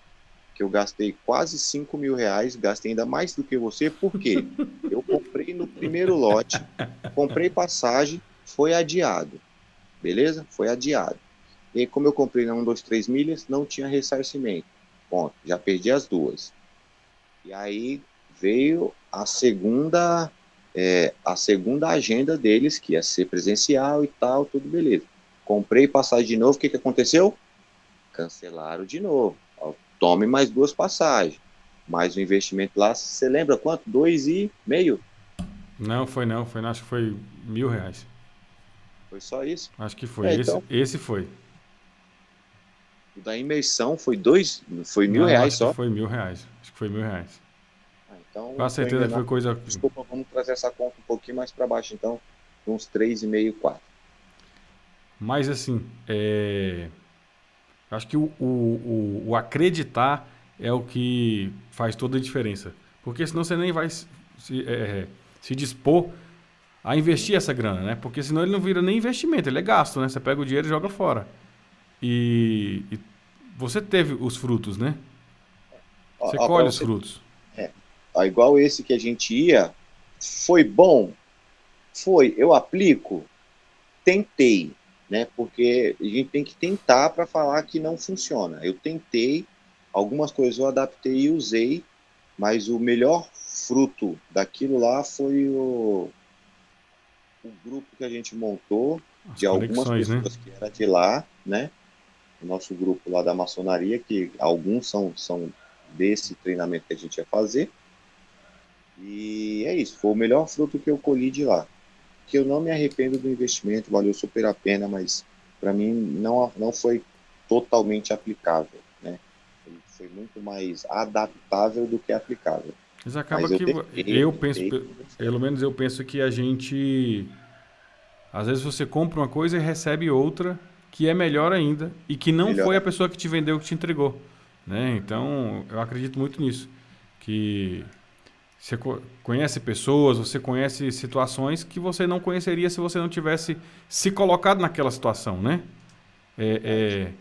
que eu gastei quase R$ 5.000, gastei ainda mais do que você, por quê? Eu comprei no primeiro lote, comprei passagem, foi adiado, beleza? Foi adiado. E aí, como eu comprei na 1, 2, 3 milhas, não tinha ressarcimento. Ponto, já perdi as duas. E aí veio a segunda agenda deles, que ia ser presencial e tal, tudo beleza. Comprei passagem de novo, o que, que aconteceu? Cancelaram de novo. Tome mais duas passagens. Mais um investimento lá, você lembra quanto? 2,5? Não, acho que foi R$ 1.000. Foi só isso? Acho que foi. Esse, Então, esse foi. o da imersão foi mil Não, reais acho que só. foi R$ 1.000. Acho que foi R$ 1.000. Então, Quase estou certeza que foi enganado. coisa. Desculpa, vamos trazer essa conta um pouquinho mais para baixo, então, uns 3,5, 4. Mas assim, acho que o acreditar é o que faz toda a diferença. Porque senão você nem vai se dispor a Uhum. investir essa grana, né? Porque senão ele não vira nem investimento, ele é gasto, né? Você pega o dinheiro e joga fora. E você teve os frutos, né? Você Ó, para colhe os você, frutos. ó, igual esse que a gente ia, foi bom? Foi. Eu aplico? Tentei, né? Porque a gente tem que tentar para falar que não funciona. Eu tentei, algumas coisas eu adaptei e usei, Mas o melhor fruto daquilo lá foi o grupo que a gente montou, As de algumas conexões, né? pessoas que era de lá, né? O nosso grupo lá da maçonaria, que alguns são desse treinamento que a gente ia fazer. E é isso, foi o melhor fruto que eu colhi de lá. Que eu não me arrependo do investimento, valeu super a pena, mas para mim não foi totalmente aplicável, né? Ele foi muito mais adaptável do que aplicável. Mas acaba Mas eu que testei, eu penso, testei, tudo deu certo. pelo menos eu penso que a gente, às vezes você compra uma coisa e recebe outra que é melhor ainda e que não Melhor foi a ainda. pessoa que te vendeu que te entregou, né? Então, eu acredito muito nisso, que você conhece pessoas, você conhece situações que você não conheceria se você não tivesse se colocado naquela situação, né? É, Verdade. é,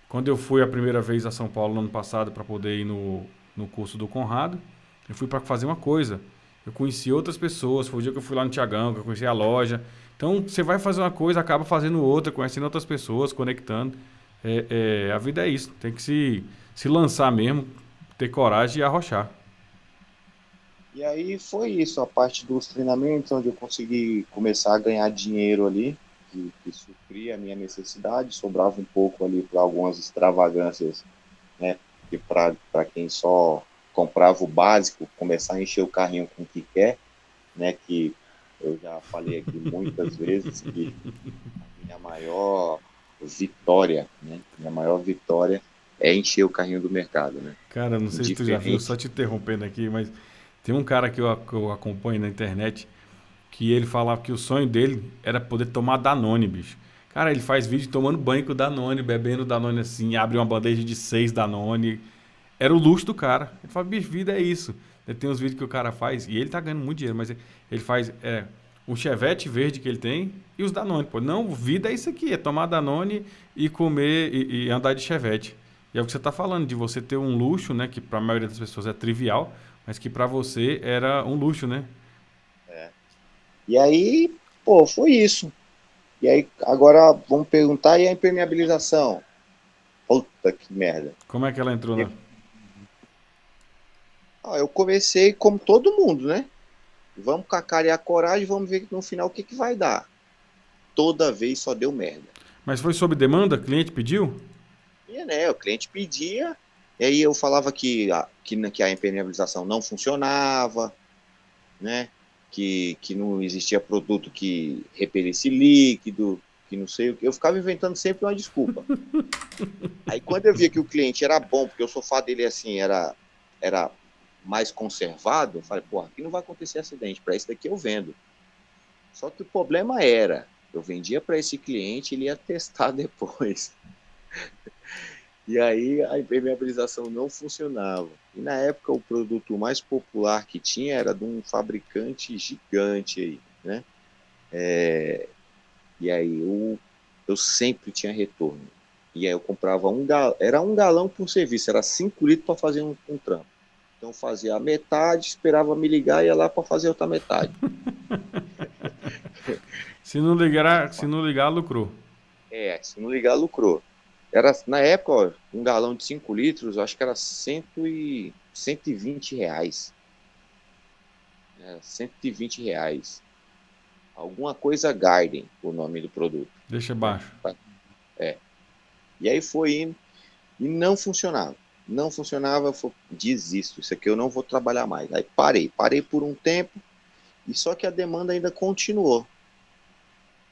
quando eu fui a primeira vez a São Paulo no ano passado para poder ir no curso do Conrado, eu fui para fazer uma coisa. Eu conheci outras pessoas, foi o dia que eu fui lá no Tiagão, que eu conheci a loja. Então, você vai fazer uma coisa, acaba fazendo outra, conhecendo outras pessoas, conectando. A vida é isso, tem que se lançar mesmo, ter coragem e arrochar. E aí foi isso, a parte dos treinamentos, onde eu consegui começar a ganhar dinheiro ali, que supria a minha necessidade, sobrava um pouco ali para algumas extravagâncias, né? Que para quem só comprava o básico, começar a encher o carrinho com o que quer, né? Que eu já falei aqui muitas vezes que a minha maior vitória, né? Minha maior vitória é encher o carrinho do mercado, né? Cara, não sei se tu já viu, só Indiferente. te interrompendo aqui, mas tem um cara que eu acompanho na internet que ele falava que o sonho dele era poder tomar Danone, bicho. Cara, ele faz vídeo tomando banho com Danone, bebendo Danone assim, abre uma bandeja de 6 Danone. Era o luxo do cara. Ele fala, bicho, vida é isso. Tem uns vídeos que o cara faz, e ele tá ganhando muito dinheiro, mas ele faz o Chevette verde que ele tem e os Danone. Pô, não, vida é isso aqui, é tomar Danone e comer e andar de Chevette. E é o que você tá falando, de você ter um luxo, né, que pra maioria das pessoas é trivial, mas que pra você era um luxo, né? É. E aí, pô, foi isso. E aí, agora vamos perguntar, e a impermeabilização? Puta que merda. Como é que ela entrou E, na... eu comecei como todo mundo, né? Vamos com a cara e a coragem, vamos ver no final o que, que vai dar. Toda vez só deu merda. Mas foi sob demanda? Cliente pediu? E, né, o cliente pedia, e aí eu falava que a impermeabilização não funcionava, né? Que não existia produto que repelisse líquido, que não sei o que. Eu ficava inventando sempre uma desculpa. Aí quando eu via que o cliente era bom, porque o sofá dele assim era mais conservado, eu falei, porra, aqui não vai acontecer acidente, para esse daqui eu vendo. Só que o problema era, eu vendia para esse cliente, ele ia testar depois. E aí a impermeabilização não funcionava. E na época o produto mais popular que tinha era de um fabricante gigante aí, né? E aí eu sempre tinha retorno. E aí eu comprava era 1 galão por serviço, era 5 litros para fazer um trampo. Então fazia a metade, esperava me ligar e ia lá para fazer outra metade. Se não ligar, lucrou. Se não ligar, lucrou. Era, na época, ó, 1 galão de 5 litros, eu acho que era 120 reais. Era 120 reais. Alguma coisa Garden, o nome do produto. Deixa Né? baixo. É. E aí foi indo e não funcionava. Não funcionava, eu falei, desisto, isso aqui eu não vou trabalhar mais. Aí parei por um tempo, e só que a demanda ainda continuou.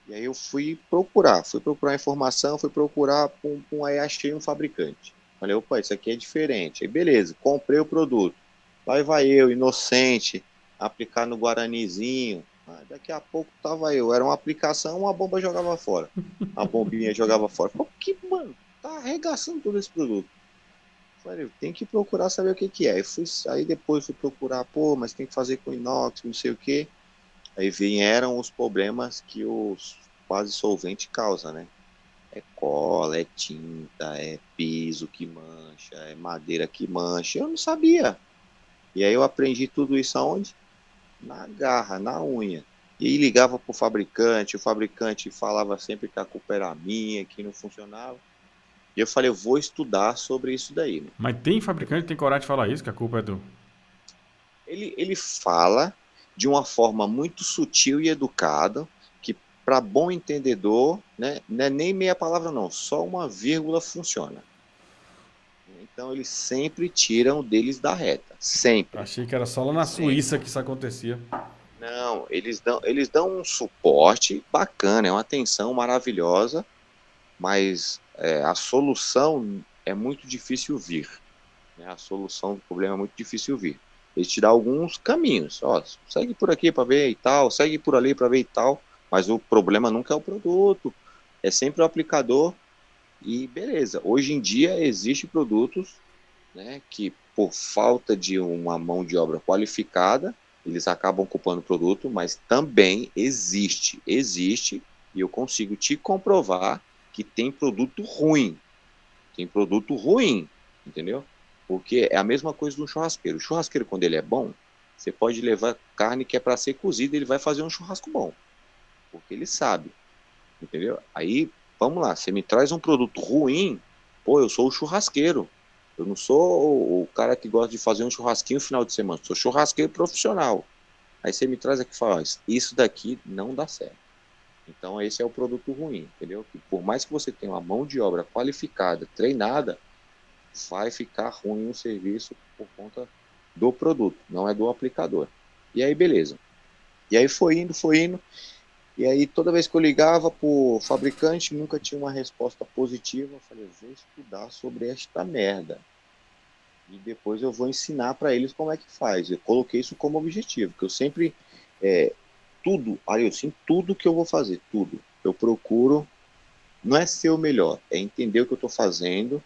E aí eu fui procurar informação, fui procurar, aí achei um fabricante. Falei, opa, isso aqui é diferente. Aí beleza, comprei o produto. Lá vai eu, inocente, aplicar no Guaranizinho. Daqui a pouco tava eu, era uma aplicação, uma bomba jogava fora. A bombinha jogava fora. Falei, que, mano, tá arregaçando todo esse produto. Falei, tem que procurar saber o que que é. Aí depois fui procurar, pô, mas tem que fazer com inox, não sei o que. Aí vieram os problemas que os quase solvente causa, né? É cola, é tinta, é piso que mancha, é madeira que mancha. Eu não sabia. E aí eu aprendi tudo isso aonde? Na garra, na unha. E aí ligava pro fabricante, o fabricante falava sempre que a culpa era minha, que não funcionava. E eu falei, eu vou estudar sobre isso daí, mano. Mas tem fabricante que tem coragem de falar isso, que a culpa é do. Ele fala de uma forma muito sutil e educada, que para bom entendedor, né, não é nem meia palavra não, só uma vírgula funciona. Então eles sempre tiram deles da reta, sempre. Achei que era só lá na Sempre. Suíça que isso acontecia. Não, eles dão um suporte bacana, é uma atenção maravilhosa, mas a solução é muito difícil vir. Né? A solução do problema é muito difícil vir. Eles te dão alguns caminhos. Ó, segue por aqui para ver e tal, segue por ali para ver e tal, mas o problema nunca é o produto, é sempre o aplicador e beleza. Hoje em dia existem produtos, né, que por falta de uma mão de obra qualificada, eles acabam ocupando o produto, mas também existe, e eu consigo te comprovar que tem produto ruim, entendeu? Porque é a mesma coisa do churrasqueiro. O churrasqueiro, quando ele é bom, você pode levar carne que é para ser cozida, ele vai fazer um churrasco bom, porque ele sabe, entendeu? Aí, vamos lá, você me traz um produto ruim, pô, eu sou o churrasqueiro. Eu não sou o cara que gosta de fazer um churrasquinho no final de semana, sou churrasqueiro profissional. Aí você me traz aqui e fala, isso daqui não dá certo. Então esse é o produto ruim, entendeu? Que por mais que você tenha uma mão de obra qualificada, treinada, vai ficar ruim o serviço por conta do produto, não é do aplicador. E aí beleza. E aí foi indo. E aí, toda vez que eu ligava para o fabricante, nunca tinha uma resposta positiva. Eu falei, eu vou estudar sobre esta merda. E depois eu vou ensinar para eles como é que faz. Eu coloquei isso como objetivo, que eu sempre, é, tudo que eu vou fazer, tudo. Eu procuro, não é ser o melhor, é entender o que eu estou fazendo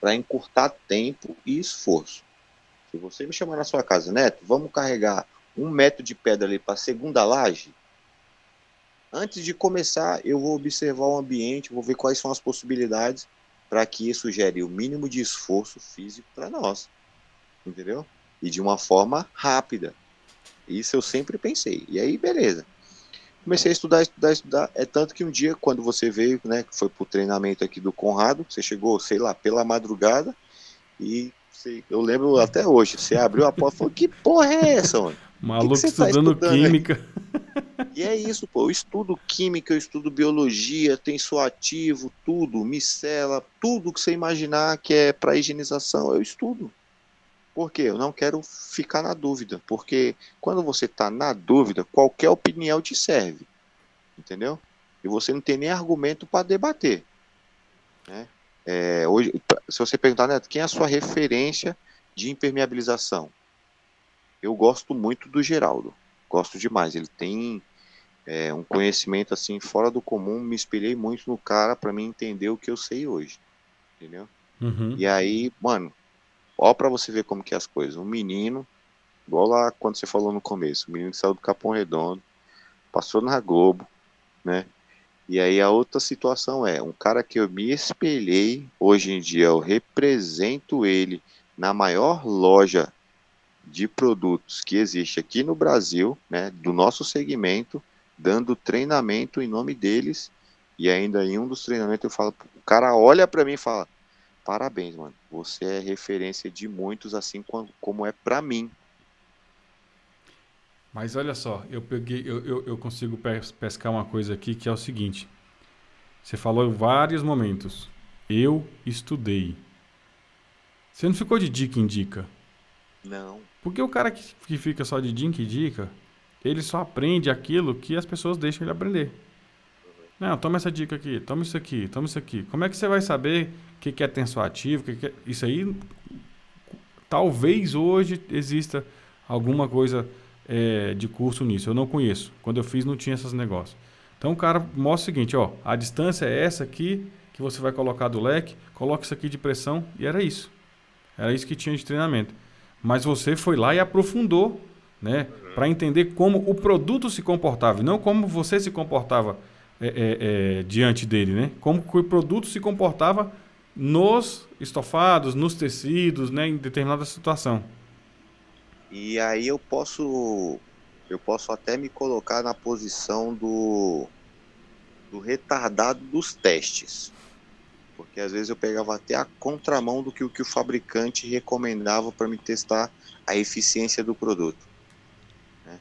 para encurtar tempo e esforço. Se você me chamar na sua casa, Neto, vamos carregar 1 metro de pedra ali para a segunda laje, antes de começar, eu vou observar o ambiente, vou ver quais são as possibilidades para que isso gere o mínimo de esforço físico para nós, entendeu? E de uma forma rápida. Isso eu sempre pensei. E aí, beleza. Comecei a estudar, estudar, estudar. É tanto que um dia, quando você veio, né, que foi pro treinamento aqui do Conrado, você chegou, sei lá, pela madrugada, e eu lembro até hoje, você abriu a porta e falou, que porra é essa, mano? O que Maluco você está estudando estudando aí? química. E é isso, pô. Eu estudo química, eu estudo biologia, tensoativo, tudo, micela, tudo que você imaginar que é para higienização, eu estudo. Por quê? Eu não quero ficar na dúvida. Porque quando você está na dúvida, qualquer opinião te serve. Entendeu? E você não tem nem argumento para debater. Né? Hoje, se você perguntar, Neto, quem é a sua referência de impermeabilização? Eu gosto muito do Geraldo. Gosto demais. Ele tem um conhecimento assim fora do comum, me espelhei muito no cara para mim entender o que eu sei hoje, entendeu? Uhum. E aí, mano, ó para você ver como que é as coisas. Um menino, igual lá quando você falou no começo, o menino que saiu do Capão Redondo, passou na Globo, né? E aí a outra situação é, um cara que eu me espelhei, hoje em dia eu represento ele na maior loja de produtos que existe aqui no Brasil, né, do nosso segmento, dando treinamento em nome deles, e ainda em um dos treinamentos eu falo, o cara olha para mim e fala, parabéns, mano, você é referência de muitos, assim como é para mim. Mas olha só, eu peguei, eu consigo pescar uma coisa aqui que é o seguinte. Você falou em vários momentos. Eu estudei. Você não ficou de dica em dica. Não. Porque o cara que fica só de dica em dica, ele só aprende aquilo que as pessoas deixam ele aprender. Não, toma essa dica aqui, toma isso aqui, toma isso aqui. Como é que você vai saber o que é tensoativo? Isso aí, talvez hoje exista alguma coisa de curso nisso. Eu não conheço. Quando eu fiz, não tinha esses negócios. Então o cara mostra o seguinte, ó, a distância é essa aqui que você vai colocar do leque, coloca isso aqui de pressão e era isso. Era isso que tinha de treinamento. Mas você foi lá e aprofundou, né, para entender como o produto se comportava, e não como você se comportava diante dele, né? Como que o produto se comportava nos estofados, nos tecidos, né, em determinada situação. E aí eu posso até me colocar na posição do retardado dos testes. Porque às vezes eu pegava até a contramão do que o fabricante recomendava para me testar a eficiência do produto, né?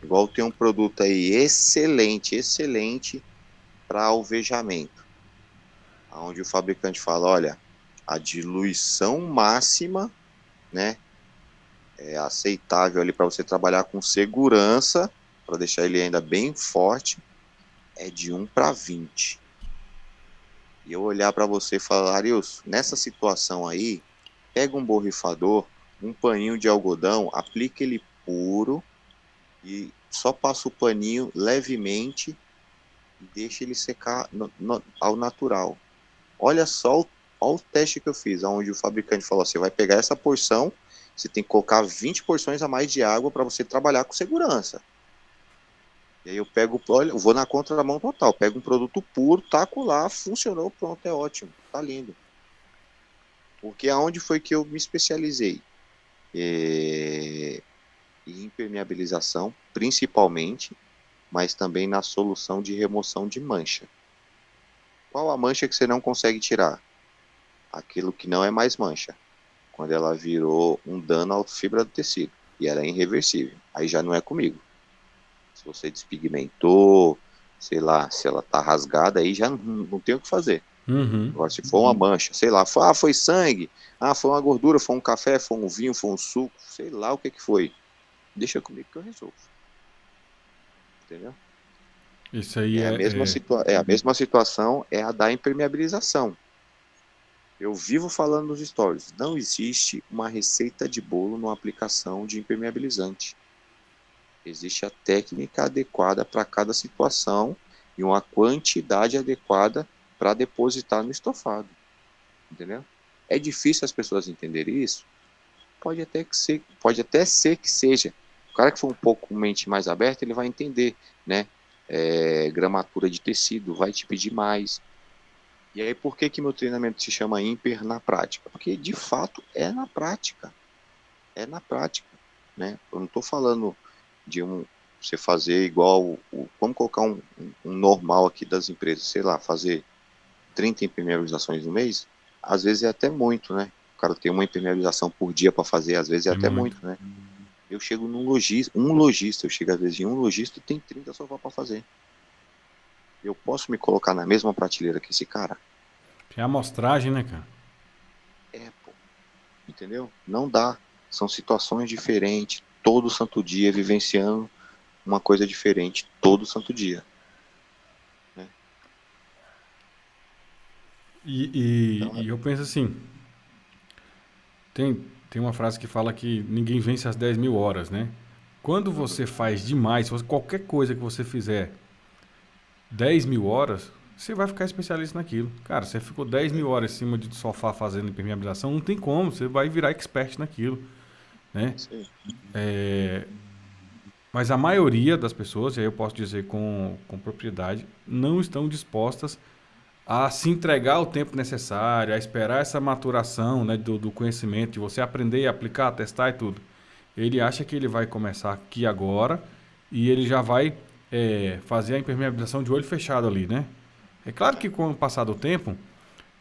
Igual tem um produto aí excelente, excelente para alvejamento, onde o fabricante fala, olha, a diluição máxima, né, é aceitável ali para você trabalhar com segurança, para deixar ele ainda bem forte, é de 1:20. E eu olhar para você e falar, Arius, nessa situação aí, pega um borrifador, um paninho de algodão, aplica ele puro e só passa o paninho levemente e deixa ele secar ao natural. Olha só o teste que eu fiz, onde o fabricante falou, você vai pegar essa porção, você tem que colocar 20 porções a mais de água para você trabalhar com segurança. E aí eu pego, olha, eu vou na contramão total, pego um produto puro, taco lá, funcionou, pronto, é ótimo, tá lindo. Porque aonde foi que eu me especializei? Em impermeabilização, principalmente, mas também na solução de remoção de mancha. Qual a mancha que você não consegue tirar? Aquilo que não é mais mancha, quando ela virou um dano à fibra do tecido, e ela é irreversível, aí já não é comigo. Se você despigmentou, sei lá, se ela tá rasgada, aí já não tem o que fazer. Uhum. Agora, se for uma mancha, sei lá, foi sangue, foi uma gordura, foi um café, foi um vinho, foi um suco, sei lá o que foi. Deixa comigo que eu resolvo. Entendeu? Isso aí A mesma situação é a da impermeabilização. Eu vivo falando nos stories, não existe uma receita de bolo numa aplicação de impermeabilizante. Existe a técnica adequada para cada situação e uma quantidade adequada para depositar no estofado. Entendeu? É difícil as pessoas entenderem isso? Pode até ser que seja. O cara que for um pouco com mente mais aberta, ele vai entender, né? Gramatura de tecido, vai te pedir mais. E aí, por que meu treinamento se chama Imper na prática? Porque, de fato, é na prática. É na prática, né? Eu não estou falando de você fazer igual, vamos colocar um normal aqui das empresas, sei lá, fazer 30 impermeabilizações no mês, às vezes é até muito, né? O cara tem uma impermeabilização por dia para fazer, às vezes é é até muito. muito, né? Eu chego eu chego às vezes em um lojista e tem 30 sofá para fazer. Eu posso me colocar na mesma prateleira que esse cara? Tem a amostragem, né, cara? Pô. Entendeu? Não dá. São situações diferentes, todo santo dia, vivenciando uma coisa diferente, todo santo dia. Né? Então, E eu penso assim, tem uma frase que fala que ninguém vence as 10 mil horas, né? Quando você faz demais, qualquer coisa que você fizer 10 mil horas, você vai ficar especialista naquilo. Cara, você ficou 10 mil horas em cima de sofá fazendo impermeabilização, não tem como, você vai virar expert naquilo, né? isso aí. Mas a maioria das pessoas, e aí eu posso dizer com propriedade, não estão dispostas a se entregar o tempo necessário, a esperar essa maturação, né, do conhecimento, de você aprender, aplicar, testar e tudo. Ele acha que ele vai começar aqui agora e ele já vai fazer a impermeabilização de olho fechado ali, né? É claro que com o passar do tempo,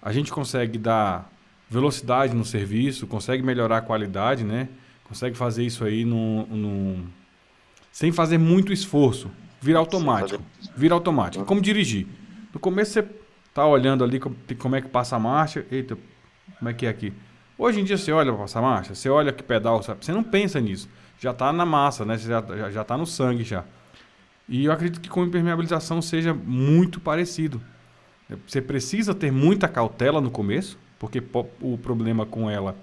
a gente consegue dar velocidade no serviço, consegue melhorar a qualidade, né? Consegue fazer isso aí sem fazer muito esforço. Vira Sem fazer. automático. Vira automático. Como dirigir. No começo você tá olhando ali como é que passa a marcha. Eita, como é que é aqui? Hoje em dia você olha para passar a marcha, você olha que pedal, sabe? Você não pensa nisso. Já tá na massa, né? Você já tá no sangue já. E eu acredito que com impermeabilização seja muito parecido. Você precisa ter muita cautela no começo, porque o problema com ela,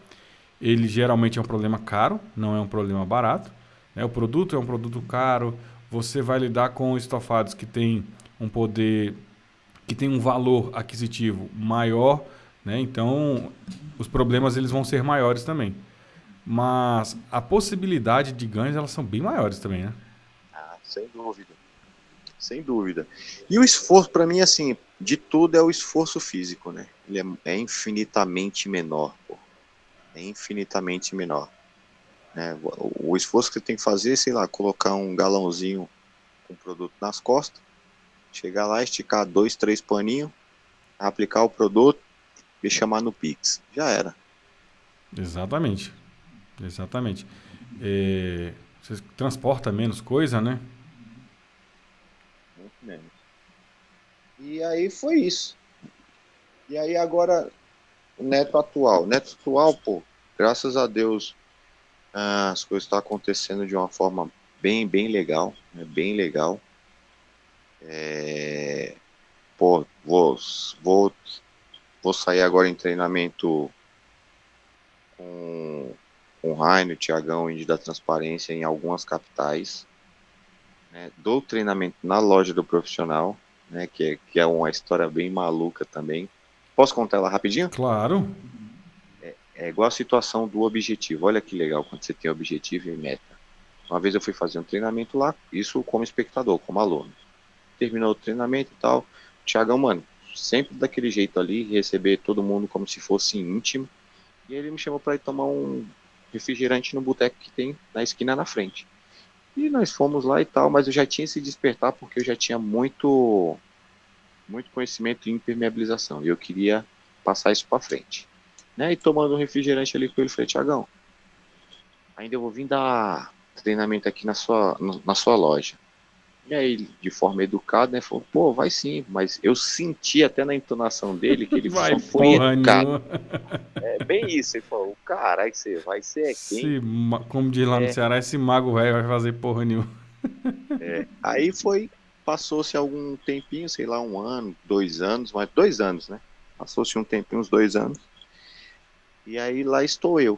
ele geralmente é um problema caro, não é um problema barato. Né? O produto é um produto caro, você vai lidar com estofados que têm um poder, que tem um valor aquisitivo maior, né? Então os problemas eles vão ser maiores também. Mas a possibilidade de ganhos elas são bem maiores também, né? Sem dúvida. Sem dúvida. E o esforço, para mim, assim, de tudo é o esforço físico, né? Ele é infinitamente menor, pô. É infinitamente menor. Né? O esforço que você tem que fazer, sei lá, colocar um galãozinho com produto nas costas, chegar lá, esticar 2, 3 paninhos, aplicar o produto, me chamar no Pix. Já era. Exatamente. Exatamente. Você transporta menos coisa, né? Muito menos. E aí foi isso. E aí agora, o Neto atual. Neto atual, pô, graças a Deus, as coisas estão acontecendo de uma forma bem legal, né? Bem legal. Pô, vou sair agora em treinamento com, com o Rainer, o Thiagão, o Indy da Transparência em algumas capitais. Né? Dou treinamento na loja do profissional, né? Que é uma história bem maluca também. Posso contar ela rapidinho? Claro. É igual a situação do objetivo. Olha que legal quando você tem objetivo e meta. Uma vez eu fui fazer um treinamento lá, isso como espectador, como aluno. Terminou o treinamento e tal. Thiagão, mano, sempre daquele jeito ali, receber todo mundo como se fosse íntimo. E ele me chamou para ir tomar um refrigerante no boteco que tem na esquina na frente. E nós fomos lá e tal, mas eu já tinha esse despertar porque eu já tinha muito conhecimento em impermeabilização. E eu queria passar isso para frente. Né? E tomando um refrigerante ali com ele, falei, Thiagão, ainda eu vou vir dar treinamento aqui na sua loja. E aí, de forma educada, né, falou, pô, vai sim, mas eu senti até na entonação dele que ele Vai só foi porra educado. nenhuma. É bem isso, ele falou, caralho, você vai ser quem? Como diz lá no É, Ceará, esse mago velho vai fazer porra nenhuma. aí foi, passou-se algum tempinho, sei lá, um ano, 2 anos, mas 2 anos, né? Passou-se um tempinho, uns 2 anos, e aí lá estou eu.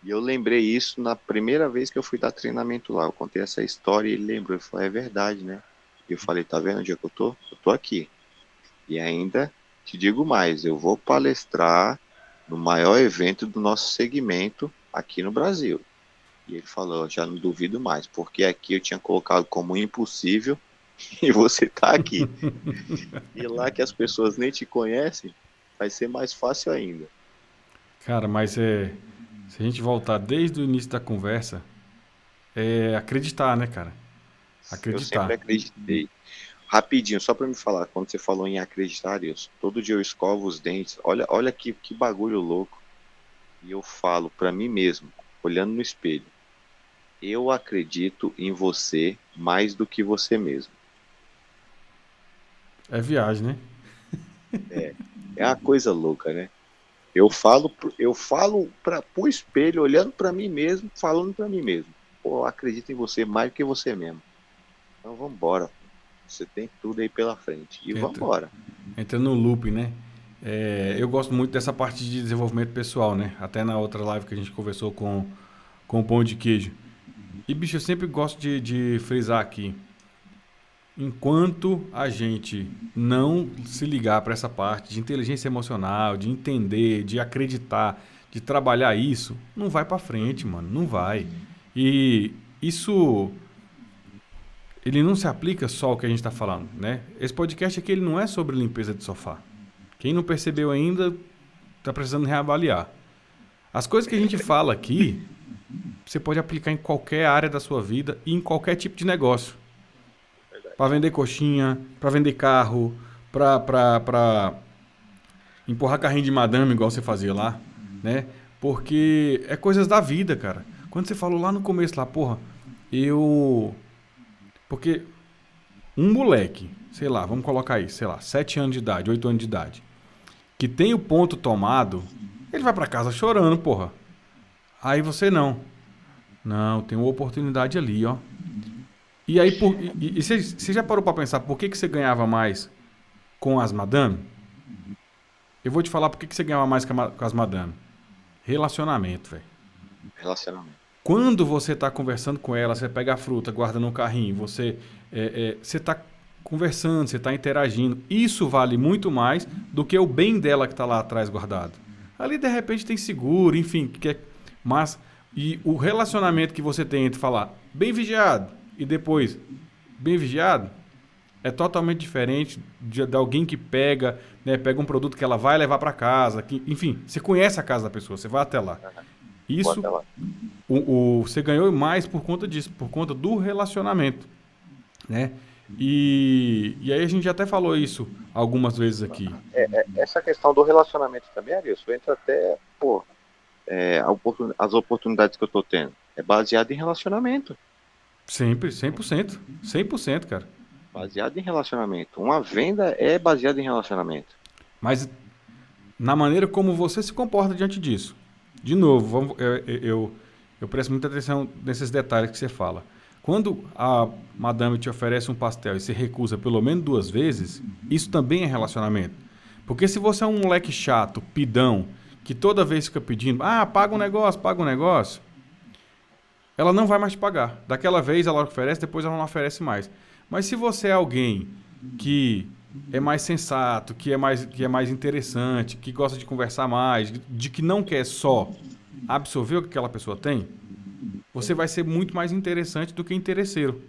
E eu lembrei isso na primeira vez que eu fui dar treinamento lá. Eu contei essa história e ele lembrou. Ele falou, é verdade, né? E eu falei, tá vendo onde é que eu tô? Eu tô aqui. E ainda te digo mais, eu vou palestrar no maior evento do nosso segmento aqui no Brasil. E ele falou, já não duvido mais, porque aqui eu tinha colocado como impossível e você tá aqui. E lá que as pessoas nem te conhecem, vai ser mais fácil ainda. Cara, mas se a gente voltar desde o início da conversa, é acreditar, né, cara? Eu sempre Acreditar. acreditei. Rapidinho, só para me falar, quando você falou em acreditar, Deus, todo dia eu escovo os dentes. Olha que bagulho louco. E eu falo para mim mesmo, olhando no espelho, eu acredito em você mais do que você mesmo. É viagem, né? É uma coisa louca, né? Eu falo para o espelho, olhando para mim mesmo, falando para mim mesmo. Pô, eu acredito em você mais do que você mesmo. Então vamos embora. Você tem tudo aí pela frente. E vamos Entra, embora. entra no loop, né? Eu gosto muito dessa parte de desenvolvimento pessoal, né? Até na outra live que a gente conversou com o Pão de Queijo. E, bicho, eu sempre gosto de frisar aqui. Enquanto a gente não se ligar para essa parte de inteligência emocional, de entender, de acreditar, de trabalhar isso, não vai para frente, mano, não vai. E isso ele não se aplica só ao que a gente está falando, né? Esse podcast aqui ele não é sobre limpeza de sofá. Quem não percebeu ainda está precisando reavaliar. As coisas que a gente fala aqui, você pode aplicar em qualquer área da sua vida e em qualquer tipo de negócio. Para vender coxinha, para vender carro, para empurrar carrinho de madame, igual você fazia lá, né? Porque é coisas da vida, cara. Quando você falou lá no começo, lá, porra, eu. Porque um moleque, sei lá, vamos colocar aí, sei lá, 7 anos de idade, 8 anos de idade, que tem o ponto tomado, ele vai para casa chorando, porra. Aí você não. Não, tem uma oportunidade ali, ó. E aí, você já parou para pensar por que você ganhava mais com as madame? Eu vou te falar por que você ganhava mais com as madame. Relacionamento, velho. Relacionamento. Quando você está conversando com ela, você pega a fruta, guarda no carrinho, você está conversando, você está interagindo. Isso vale muito mais do que o bem dela que está lá atrás guardado. Ali, de repente, tem seguro, enfim. Mas, e o relacionamento que você tem entre falar bem vigiado e depois bem vigiado é totalmente diferente de alguém que pega, né, pega um produto que ela vai levar para casa. Enfim, você conhece a casa da pessoa, você vai até lá. Isso, Bota lá. você ganhou mais por conta disso, por conta do relacionamento, né? E aí a gente já até falou isso algumas vezes aqui. Essa questão do relacionamento também, Arilson, entra até, pô, as oportunidades que eu tô tendo. É baseado em relacionamento. Sempre, 100%. 100%, cara. Baseado em relacionamento. Uma venda é baseada em relacionamento. Mas na maneira como você se comporta diante disso. De novo, eu presto muita atenção nesses detalhes que você fala. Quando a madame te oferece um pastel e você recusa pelo menos 2 vezes, isso também é relacionamento. Porque se você é um moleque chato, pidão, que toda vez fica pedindo, paga um negócio, ela não vai mais te pagar. Daquela vez ela oferece, depois ela não oferece mais. Mas se você é alguém que é mais sensato, que é mais interessante, que gosta de conversar mais, de que não quer só absorver o que aquela pessoa tem, você vai ser muito mais interessante do que interesseiro.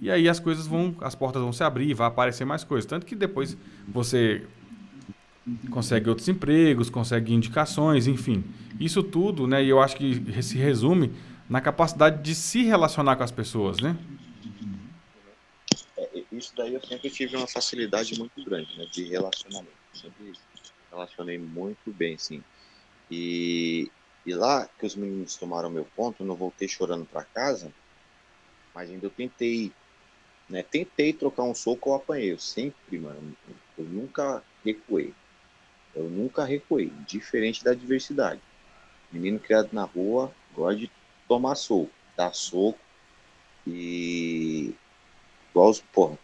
E aí as portas vão se abrir, vai aparecer mais coisas. Tanto que depois você consegue outros empregos, consegue indicações, enfim. Isso tudo, né? E eu acho que se resume na capacidade de se relacionar com as pessoas, né? Isso daí eu sempre tive uma facilidade muito grande, né, de relacionamento. Sempre relacionei muito bem, sim. E, e lá que os meninos tomaram meu ponto, eu não voltei chorando para casa, mas ainda eu tentei, né? Tentei trocar um soco, eu apanhei. Eu sempre, mano, eu nunca recuei. Eu nunca recuei, diferente da adversidade. Menino criado na rua gosta de tomar soco, dar soco e igual os, porra,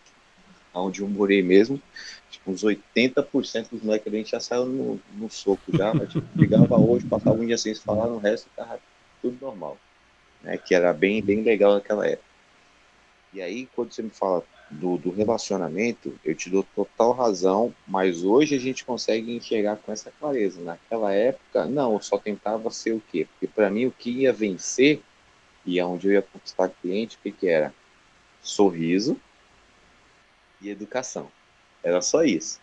onde eu morei mesmo, tipo, uns 80% dos moleques a gente já saiu no soco já, mas tipo, brigava hoje, passava um dia sem se falar, no resto tava tudo normal, né? Que era bem, bem legal naquela época. E aí, quando você me fala do relacionamento, eu te dou total razão, mas hoje a gente consegue enxergar com essa clareza. Naquela época, não, eu só tentava ser o quê? Porque para mim o que ia vencer e aonde eu ia conquistar cliente, o que que era? Sorriso e educação. Era só isso.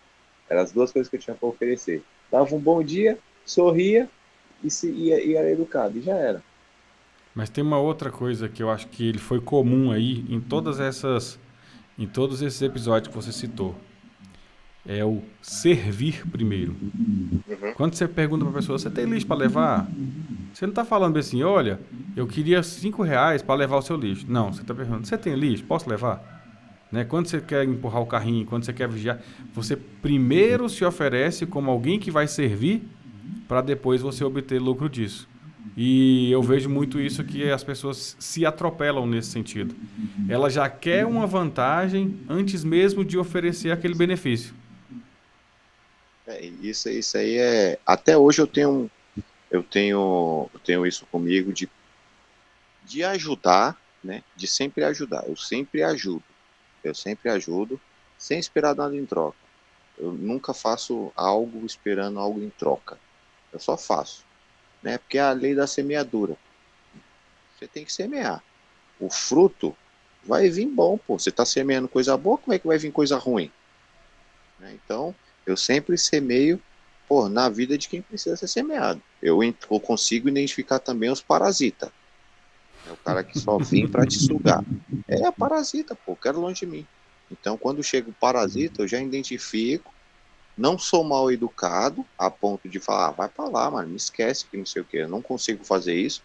Eram as duas coisas que eu tinha para oferecer. Dava um bom dia, sorria e era educado, e já era. Mas tem uma outra coisa que eu acho que ele foi comum aí em todos esses episódios que você citou. É o servir primeiro. Quando você pergunta para a pessoa, você tem lixo para levar? Você não está falando assim, olha, eu queria R$ 5 para levar o seu lixo. Não, você está perguntando, você tem lixo? Posso levar? Né? Quando você quer empurrar o carrinho, quando você quer vigiar, você primeiro se oferece como alguém que vai servir para depois você obter lucro disso. E eu vejo muito isso que as pessoas se atropelam nesse sentido. Ela já quer uma vantagem antes mesmo de oferecer aquele benefício. Isso aí é. Até hoje eu tenho isso comigo de ajudar, né? De sempre ajudar. Eu sempre ajudo. Eu sempre ajudo, sem esperar nada em troca. Eu nunca faço algo esperando algo em troca. Eu só faço, né? Porque é a lei da semeadura. Você tem que semear. O fruto vai vir bom, pô. Você está semeando coisa boa, como é que vai vir coisa ruim? Né? Então, eu sempre semeio, pô, na vida de quem precisa ser semeado. Eu consigo identificar também os parasitas. É o cara que só vem para te sugar. É a parasita, pô, quero longe de mim. Então, quando chega o parasita, eu já identifico, não sou mal educado a ponto de falar, vai para lá, mano, me esquece que não sei o que. Eu não consigo fazer isso,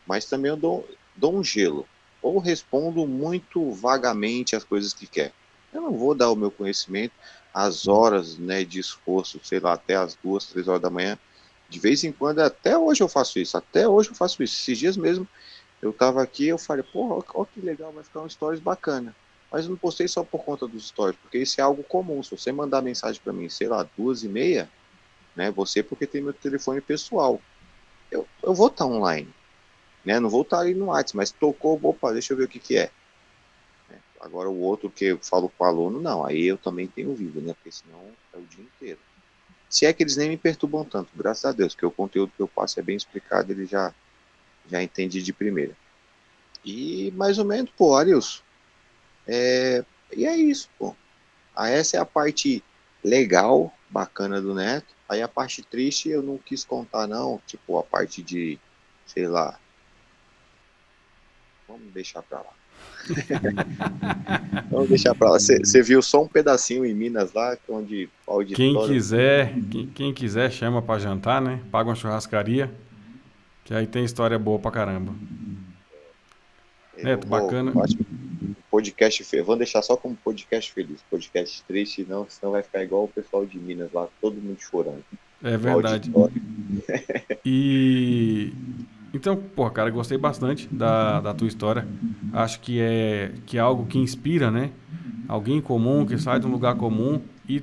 mas também eu dou um gelo. Ou respondo muito vagamente as coisas que quer. Eu não vou dar o meu conhecimento às horas, né, de esforço, sei lá, até as 2, 3 horas da manhã. De vez em quando, até hoje eu faço isso. Até hoje eu faço isso. Esses dias mesmo, eu tava aqui, eu falei, porra, ó que legal, vai ficar um stories bacana. Mas eu não postei só por conta dos stories, porque isso é algo comum. Se você mandar mensagem para mim, sei lá, 2h30, né, você porque tem meu telefone pessoal. Eu vou estar online, né? Não vou estar ali no WhatsApp, mas tocou, opa, deixa eu ver o que que é. Agora o outro que eu falo com o aluno, não, aí eu também tenho vida, né? Porque senão é o dia inteiro. Se é que eles nem me perturbam tanto, graças a Deus, porque o conteúdo que eu passo é bem explicado, ele já entende de primeira. E mais ou menos, pô, Arius, e é isso, pô. Essa é a parte legal, bacana do Neto. Aí a parte triste eu não quis contar, não. Tipo, a parte de, sei lá, vamos deixar pra lá. Vamos deixar pra lá. Você viu só um pedacinho em Minas lá, onde o Quem auditório. quiser, quem quiser chama pra jantar, né? Paga uma churrascaria, que aí tem história boa pra caramba. Eu Neto, vou. bacana. Acho que podcast feliz. Vamos deixar só como podcast feliz. Podcast triste, não, senão vai ficar igual o pessoal de Minas lá, todo mundo chorando. É No verdade. auditório. E então, porra, cara, gostei bastante da tua história. Acho que é algo que inspira, né? Alguém comum que sai de um lugar comum e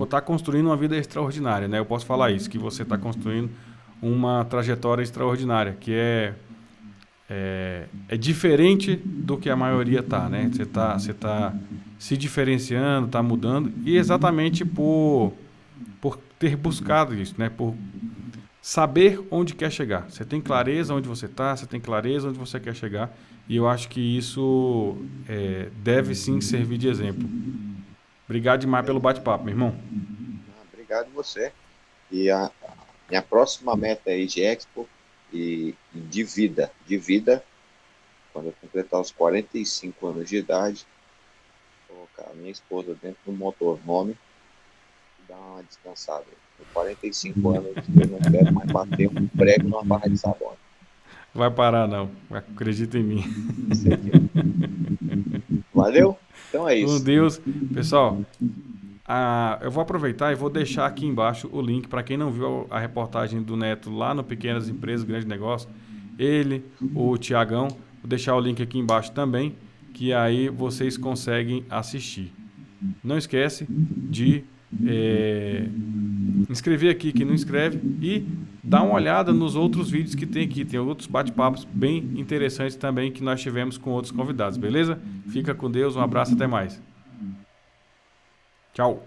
está construindo uma vida extraordinária, né? Eu posso falar isso, que você está construindo uma trajetória extraordinária, que é diferente do que a maioria tá, né? Você tá se diferenciando, tá mudando e exatamente por ter buscado isso, né? Por saber onde quer chegar. Você tem clareza onde você está, você tem clareza onde você quer chegar. E eu acho que isso deve sim servir de exemplo. Obrigado demais pelo bate-papo, meu irmão. Obrigado você. E a minha próxima meta aí de Expo e de vida, quando eu completar os 45 anos de idade, colocar a minha esposa dentro do motorhome e dar uma descansada. Com 45 anos eu não quero mais bater um prego numa barra de sabão. Vai parar não, acredita em mim. Valeu? Então é Com isso. Deus. Pessoal, eu vou aproveitar e vou deixar aqui embaixo o link para quem não viu a reportagem do Neto lá no Pequenas Empresas, Grandes Negócios. Ele, o Tiagão, vou deixar o link aqui embaixo também, que aí vocês conseguem assistir. Não esquece de inscrever aqui quem não inscreve e dá uma olhada nos outros vídeos que tem aqui. Tem outros bate-papos bem interessantes também que nós tivemos com outros convidados, beleza? Fica com Deus, um abraço, até mais. Tchau.